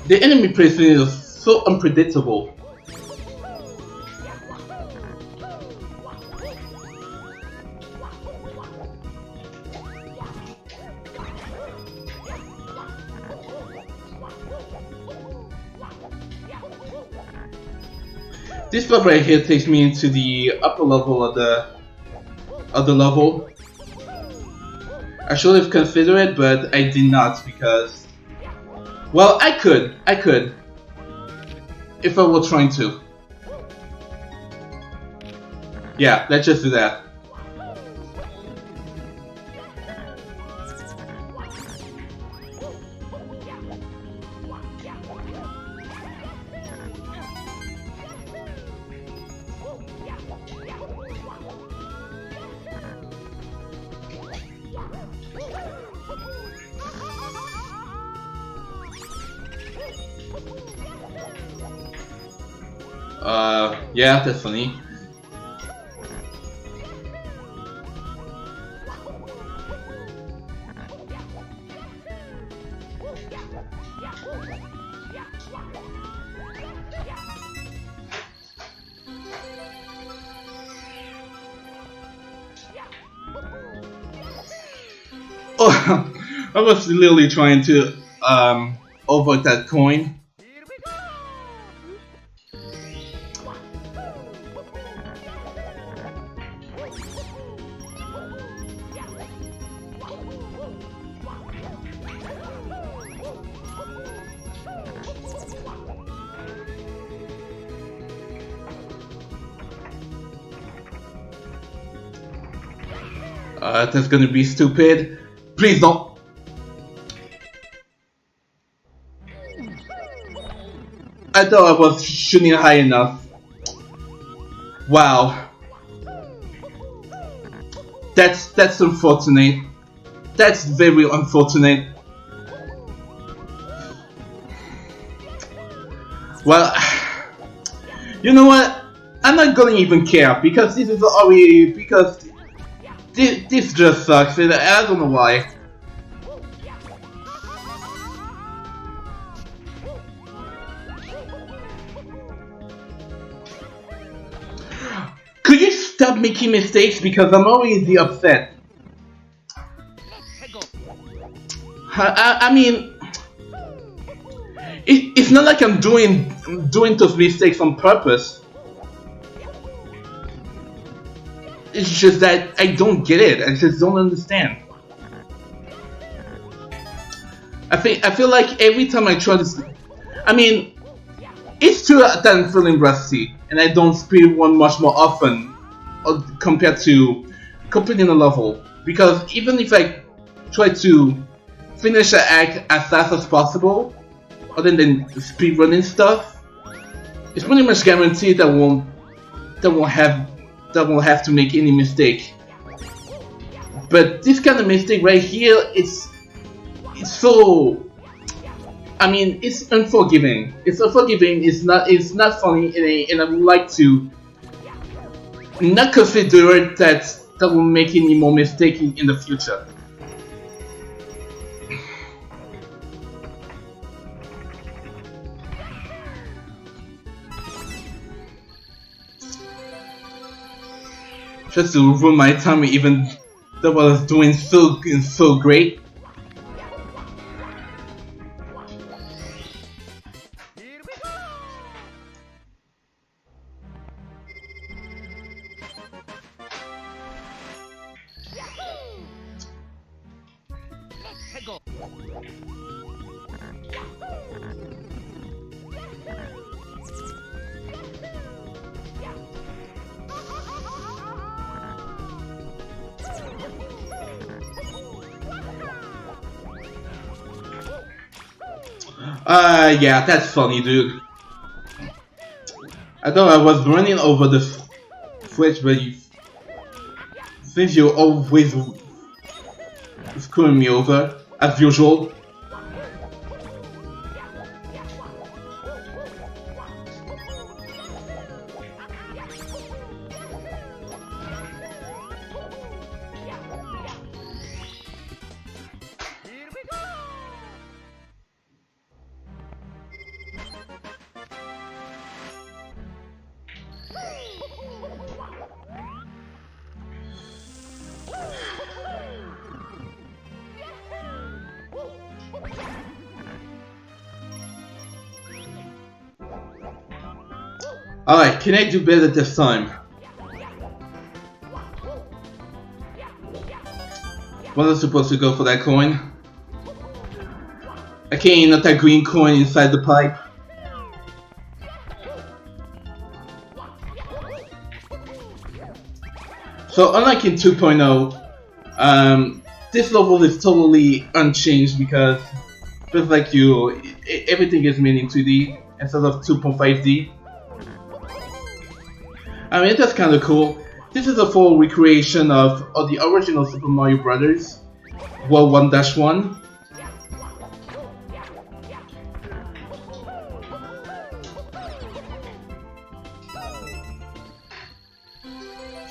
The enemy placement is so unpredictable. This stuff right here takes me into the upper level of the level. I should have considered it, but I did not because, well, I could, if I were trying to. Yeah, let's just do that. Yeah, that's funny. Oh, I was literally trying to avoid that coin. That's gonna be stupid. Please don't. I thought I was shooting high enough. Wow. That's unfortunate. That's very unfortunate. Well, you know what? I'm not gonna even care because this is already this just sucks. And I don't know why. Could you stop making mistakes because I'm already upset. I mean, it's not like I'm doing those mistakes on purpose. It's just that I don't get it. I just don't understand. I feel like every time I try to, I mean, it's true that I'm feeling rusty, and I don't speedrun much more often compared to completing a level. Because even if I try to finish an act as fast as possible, other than speedrunning stuff, it's pretty much guaranteed that won't have to make any mistake. But this kind of mistake right here, it's so. I mean, it's unforgiving. It's unforgiving. It's not funny, and I would like to not consider that will make any more mistakes in the future. Just to ruin my time, even though I was doing so great. Yeah, that's funny, dude. I thought I was running over the switch, but since you're always screwing me over, as usual. Alright, can I do better this time? Was I supposed to go for that coin? Okay, not that green coin inside the pipe. So unlike in 2.0, this level is totally unchanged because just like everything is made in 2D instead of 2.5D. I mean, that's kind of cool. This is a full recreation of the original Super Mario Brothers, World 1-1.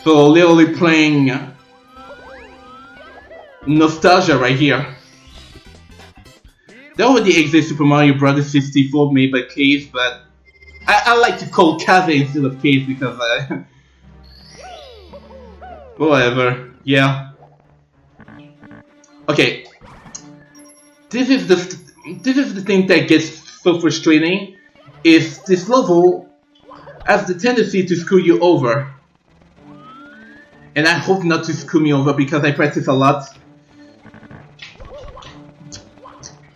So literally playing nostalgia right here. There already exists Super Mario Bros. 64 made by Case, but I like to call Kaze instead of Case because whatever, yeah. Okay. This is the thing that gets so frustrating, is this level has the tendency to screw you over. And I hope not to screw me over because I practice a lot.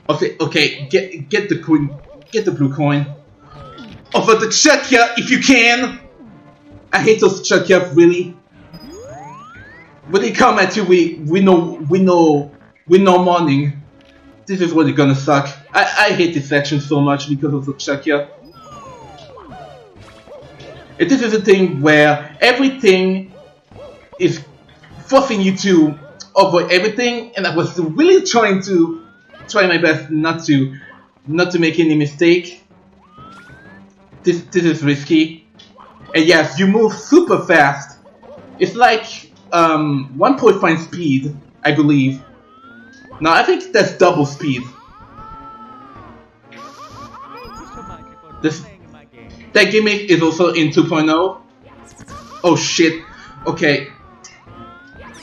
Okay, get the coin, get the blue coin. Over the Chuckia if you can! I hate those Chuckia, really. when they come at you, we know morning. This is really gonna suck. I hate this section so much because of the Chuckya. And this is a thing where everything is forcing you to avoid everything, and I was really trying my best not to make any mistake. This is risky. And yes, you move super fast. It's like 1.5 speed, I believe. No, I think that's double speed. That gimmick is also in 2.0. Oh shit. Okay.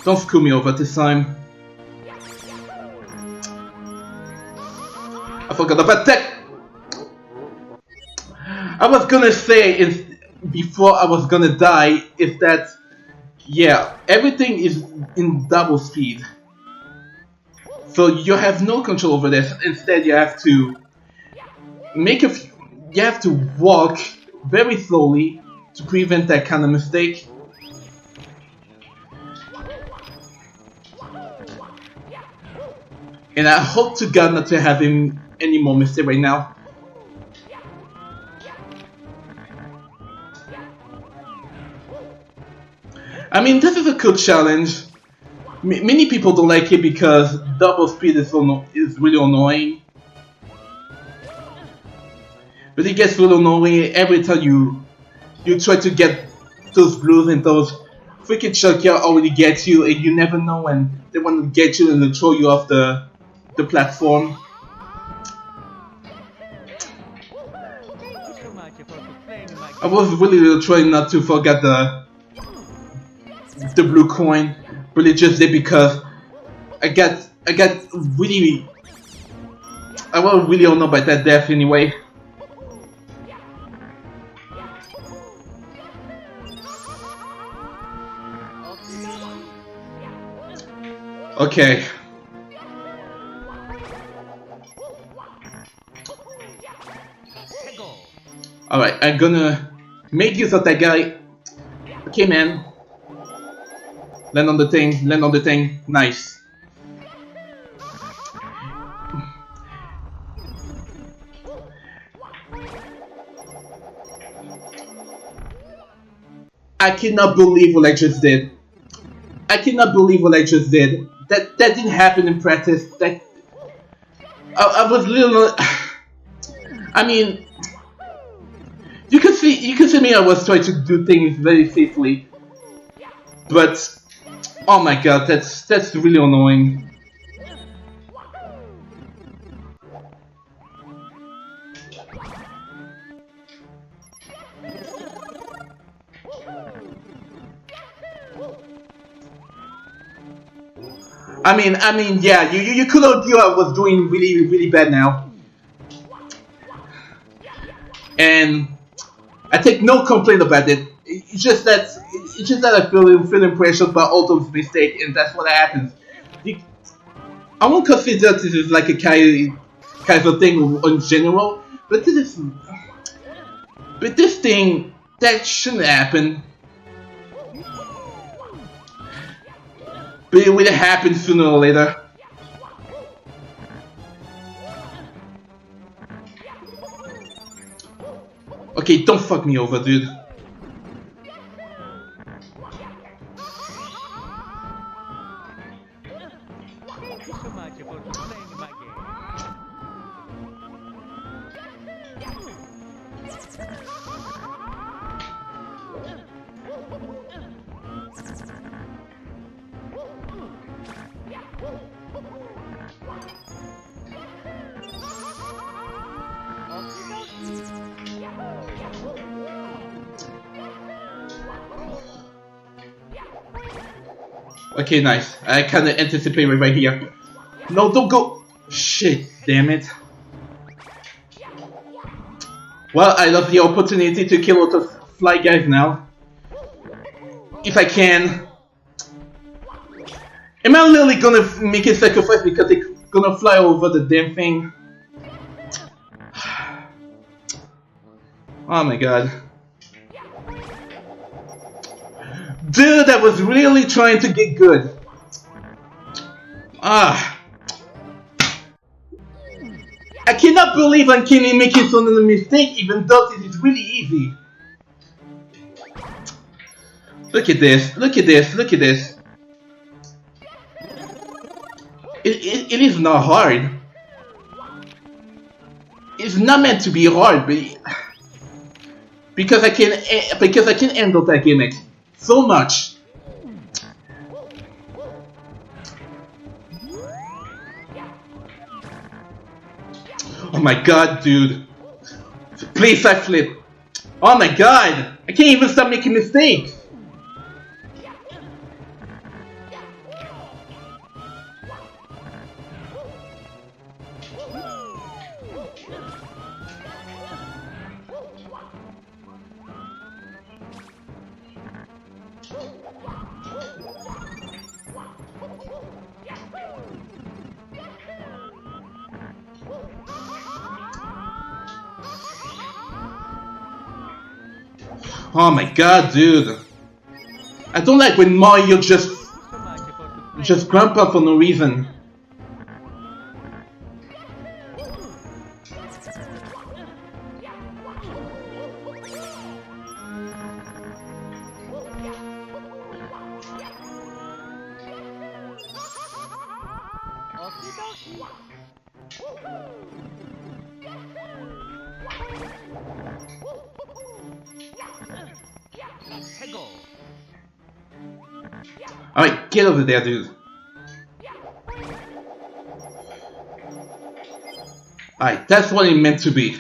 Don't screw me over this time. I forgot about that. I was gonna say before I was gonna die is that yeah, everything is in double speed. So you have no control over this. Instead, you have to you have to walk very slowly to prevent that kind of mistake. And I hope to God not to have him any more mistake right now. I mean, this is a cool challenge. Many people don't like it because double speed is really annoying. But it gets really annoying every time you try to get those blues, and those freaking Chuckya already get you, and you never know when they want to get you and they throw you off the platform. I was really trying not to forget the blue coin, but it just did because I got really, I was really annoyed by that death anyway. Okay. Alright, I'm gonna make use of that guy. Okay, man. Land on the thing, nice. I cannot believe what I just did. That didn't happen in practice. That I was little. I mean, you can see me. I was trying to do things very safely, but oh my god, that's really annoying. I mean, yeah, you could argue I was doing really bad now, and I take no complaint about it. It's just that I feeling pressured by all those mistakes, and that's what happens. I won't consider this is like a kind of thing in general, but this thing that shouldn't happen. But it will happen sooner or later. Okay, don't fuck me over, dude. Okay, nice. I kinda anticipate right here. No, don't go! Shit, damn it. Well, I lost the opportunity to kill all those fly guys now. If I can. Am I literally gonna make a sacrifice because they're gonna fly over the damn thing? Oh my god. Dude, I was really trying to get good. Ah. I cannot believe I'm making some of the mistake, even though this is really easy. Look at this, look at this, look at this. It is not hard. It's not meant to be hard, but because I can handle that gimmick so much. Oh my god, dude. Please side flip. Oh my god. I can't even stop making mistakes. Oh my god, dude. I don't like when Mario just grandpa for no reason. Alright, get over there, dude. Alright, that's what it meant to be.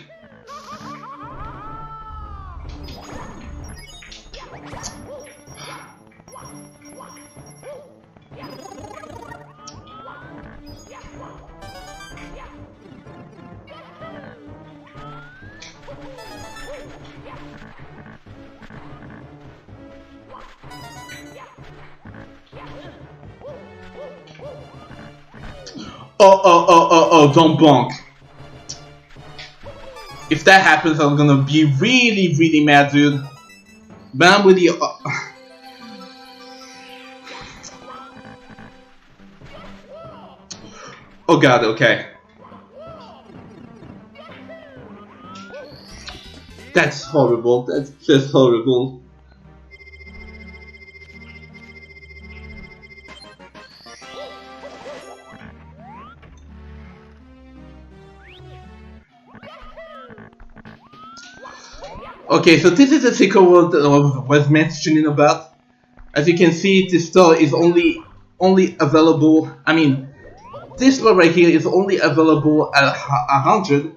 Oh, don't bonk. If that happens, I'm gonna be really, really mad, dude. But I'm really... Oh god, okay. That's horrible, that's just horrible. Okay, so this is the secret world that I was mentioning about. As you can see, this store is only available. I mean, this one right here is only available at 100.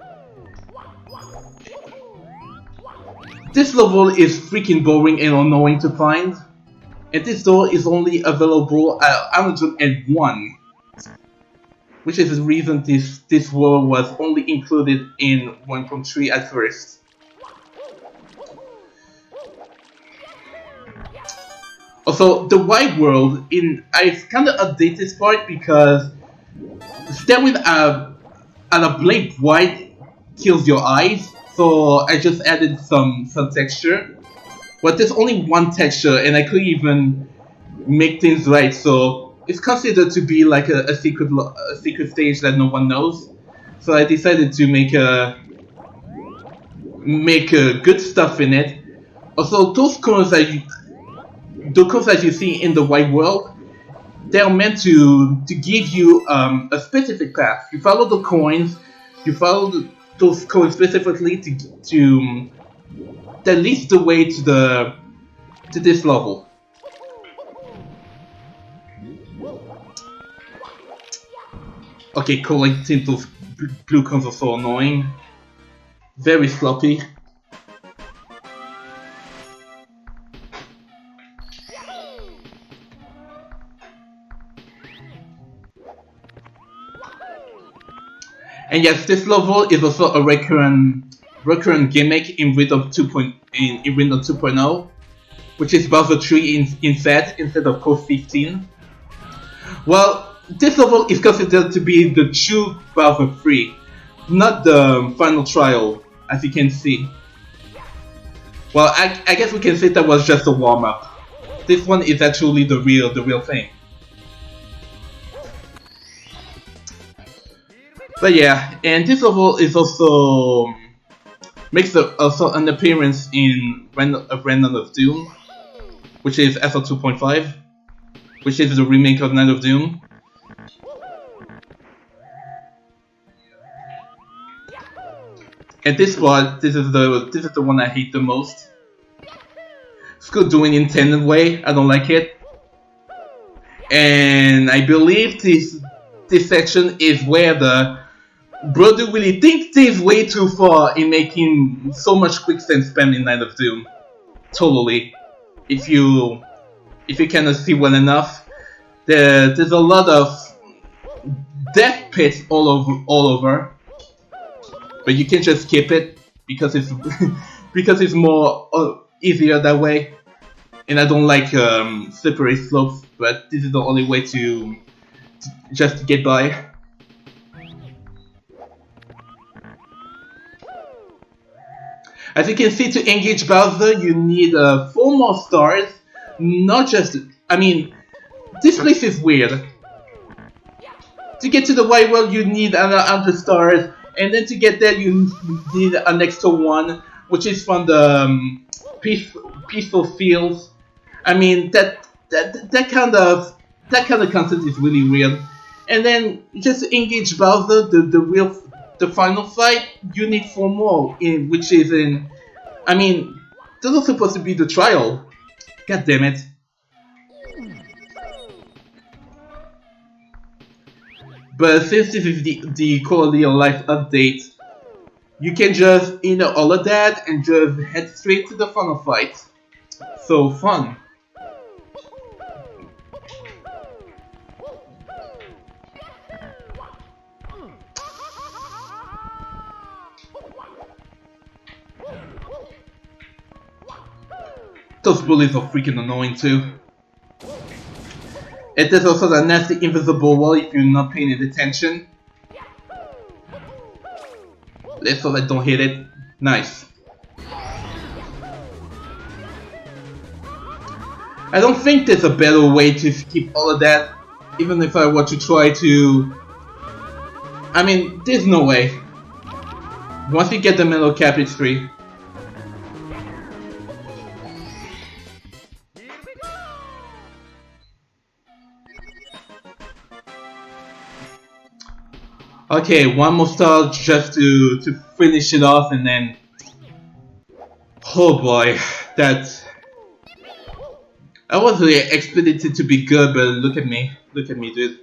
This level is freaking boring and annoying to find, and this door is only available at 101. Which is the reason this world was only included in 1.3 at first. Also, the white world, I've kind of updated this part because staring at a blank white kills your eyes, so I just added some texture. But there's only one texture, and I couldn't even make things right, so it's considered to be like a secret stage that no one knows. So I decided to make good stuff in it. Also, those coins that you see in the white world, they're meant to give you a specific path. You follow the coins, you follow those coins specifically to that leads the way to this level. Okay, collecting those blue coins are so annoying. Very sloppy. And yes, this level is also a recurrent gimmick in Redone 2.0, which is Bowser 3 instead of Coast 15. Well, this level is considered to be the true Bowser 3, not the final trial, as you can see. Well, I guess we can say that was just a warm-up. This one is actually the real thing. But yeah, and this level is also makes also an appearance in Redone of Doom, which is SL 2.5, which is the remake of Night of Doom. And this part, this is the one I hate the most. It's good doing intended way. I don't like it. And I believe this section is where the brother really thinks this way too far in making so much quicksand spam in Night of Doom. Totally. If you cannot see well enough, there's a lot of death pits all over. But you can just skip it because it's because it's more easier that way. And I don't like slippery slopes, but this is the only way to just get by. As you can see, to engage Bowser, you need 4 more stars. Not just, I mean, this place is weird. To get to the White World, you need another 100 stars. And then to get there, you need an extra one, which is from the peaceful fields. I mean, that kind of concept is really weird. And then just engage Bowser, the final fight. You need 4 more, which is in. I mean, this was supposed to be the trial. God damn it. But since this is the quality of life update, you can just ignore all of that and just head straight to the final fight. So fun. Those bullies are freaking annoying too. And there's also that nasty invisible wall if you're not paying attention. Let's hope I don't hit it. Nice. I don't think there's a better way to skip all of that. Even if I were to try to... I mean, there's no way. Once you get the middle cap, it's free. Okay, one more star just to finish it off, and then... Oh boy, I wasn't really expecting it to be good, but look at me, dude.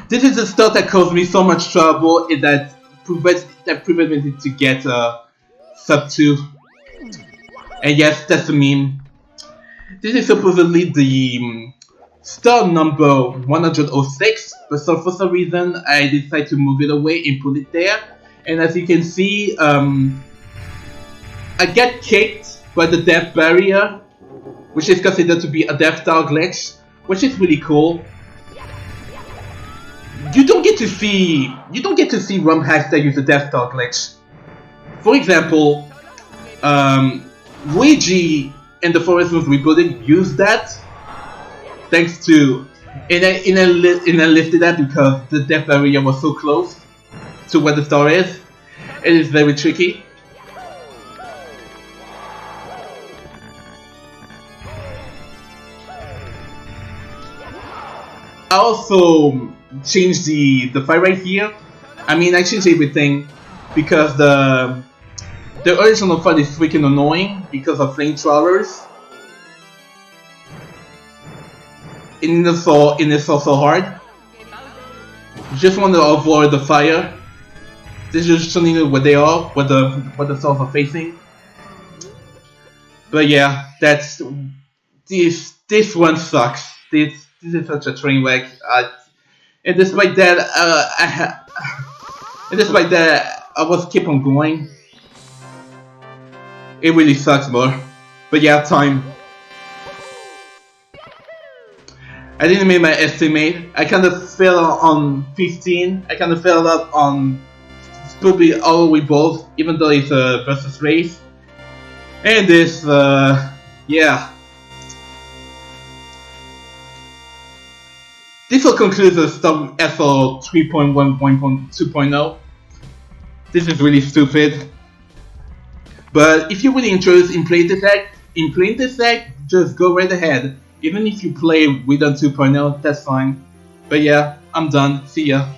This is the stuff that caused me so much trouble, and that prevented me to get sub 2. And yes, that's a meme. This is supposedly the star number 106, but so for some reason I decided to move it away and put it there. And as you can see, I get kicked by the death barrier, which is considered to be a death star glitch, which is really cool. You don't get to see ROM hacks that use the death star glitch. For example, Luigi and the Forest Moon Rebooting used that. Thanks to, and I lifted that because the death barrier was so close to where the star is. It is very tricky. I also changed the fight right here. I mean, I changed everything because the original fight is freaking annoying because of flamethrowers. And it's also hard. You just want to avoid the fire. This is just showing you where they are, what the stars are facing. But yeah, that's this one sucks. This is such a train wreck. And despite that, I was keep on going. It really sucks, more. But yeah, time. I didn't make my estimate. I kind of fell on 15. I kind of fell up on probably all the way both, even though it's a versus race. And this, yeah. This will conclude the WSRM 3.1.2.0. This is really stupid. But if you're really interested in playing this deck, just go right ahead. Even if you play Redone 2.0, that's fine. But yeah, I'm done. See ya.